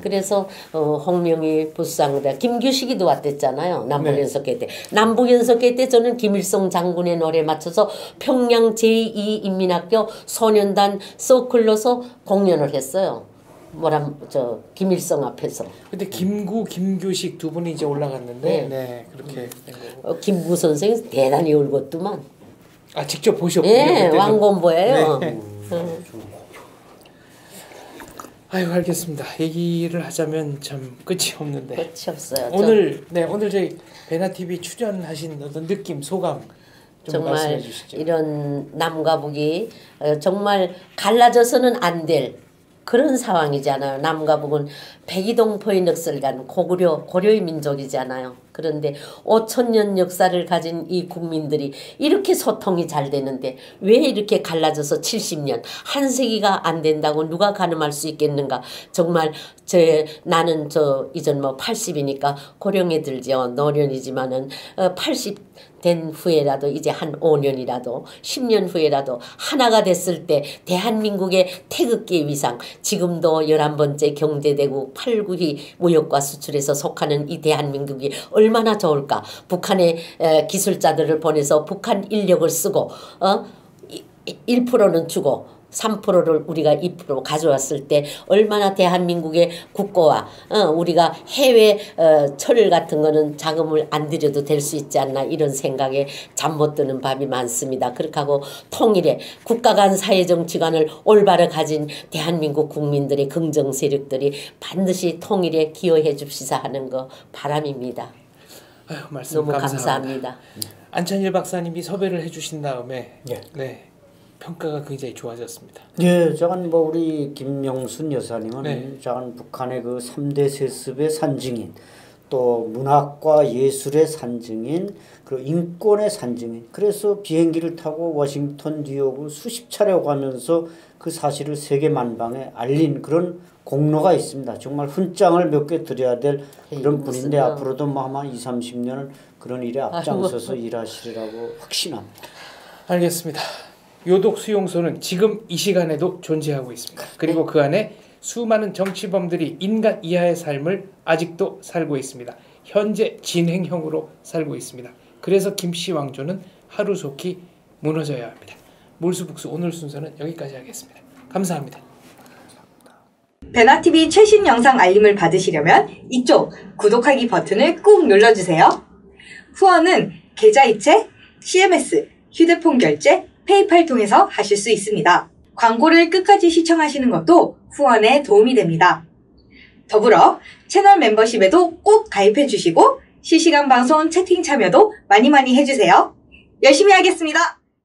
Speaker 2: 그래서 홍명희 부상다 김규식이도 왔댔잖아요. 남북연석회 때. 남북연석회 때 저는 김일성 장군의 노래에 맞춰서 평양 제2인민학교 소년단 서클로서 공연을 했어요. 김일성 앞에서.
Speaker 1: 근데 김구, 김규식 두 분이 이제 올라갔는데 네, 그렇게 된 거고.
Speaker 2: 김구 선생이 대단히 울었더만.
Speaker 1: 아 직접 보셨군요.
Speaker 2: 네, 왕건보예요.
Speaker 1: 네. 아유 알겠습니다. 얘기를 하자면 참 끝이 없는데.
Speaker 2: 끝이 없어요.
Speaker 1: 오늘 저희 베나 TV 출연하신 어떤 느낌, 소감 좀 말씀해 주시죠.
Speaker 2: 이런 남과 북이 정말 갈라져서는 안 될 그런 상황이잖아요. 남과 북은 백이동포의 늑설간 고려의 민족이잖아요. 그런데 5,000년 역사를 가진 이 국민들이 이렇게 소통이 잘 되는데 왜 이렇게 갈라져서 70년, 한 세기가 안 된다고 누가 가늠할 수 있겠는가. 정말 나는 이전 80이니까 고령에 들죠. 노년이지만은 80 된 후에라도 이제 한 5년이라도 10년 후에라도 하나가 됐을 때 대한민국의 태극기의 위상, 지금도 11번째 경제대국 8, 9위 무역과 수출에서 속하는 이 대한민국이 얼마나 좋을까. 북한의 기술자들을 보내서 북한 인력을 쓰고 1%는 주고 3%를 우리가 2% 가져왔을 때 얼마나 대한민국의 국고와 우리가 해외 철 같은 거는 자금을 안 들여도 될 수 있지 않나 이런 생각에 잠 못 드는 밤이 많습니다. 그렇게 하고 통일에 국가 간 사회정치관을 올바로 가진 대한민국 국민들의 긍정 세력들이 반드시 통일에 기여해 줍시다 하는 거 바람입니다.
Speaker 1: 아유, 말씀
Speaker 2: 너무 감사합니다.
Speaker 1: 안찬일 박사님이 섭외를 해주신 다음에 네. 평가가 굉장히 좋아졌습니다.
Speaker 3: 예, 저건 우리 김영순 여사님은
Speaker 1: 네.
Speaker 3: 저건 북한의 그 3대 세습의 산증인, 또 문학과 예술의 산증인, 그리고 인권의 산증인. 그래서 비행기를 타고 워싱턴, 뉴욕을 수십 차례 오가면서 그 사실을 세계 만방에 알린 그런 공로가 있습니다. 정말 훈장을 몇 개 드려야 될 그런 분인데 앞으로도 아마 20, 30년은 그런 일에 앞장서서 일하시리라고 확신합니다.
Speaker 1: 알겠습니다. 요독 수용소는 지금 이 시간에도 존재하고 있습니다. 그리고 그 안에 수많은 정치범들이 인간 이하의 삶을 아직도 살고 있습니다. 현재 진행형으로 살고 있습니다. 그래서 김씨 왕조는 하루속히 무너져야 합니다. 몰수북수 오늘 순서는 여기까지 하겠습니다. 감사합니다.
Speaker 4: 베나TV 최신 영상 알림을 받으시려면 이쪽 구독하기 버튼을 꾹 눌러주세요. 후원은 계좌이체, CMS, 휴대폰 결제, 페이팔 통해서 하실 수 있습니다. 광고를 끝까지 시청하시는 것도 후원에 도움이 됩니다. 더불어 채널 멤버십에도 꼭 가입해 주시고 실시간 방송 채팅 참여도 많이 해주세요. 열심히 하겠습니다.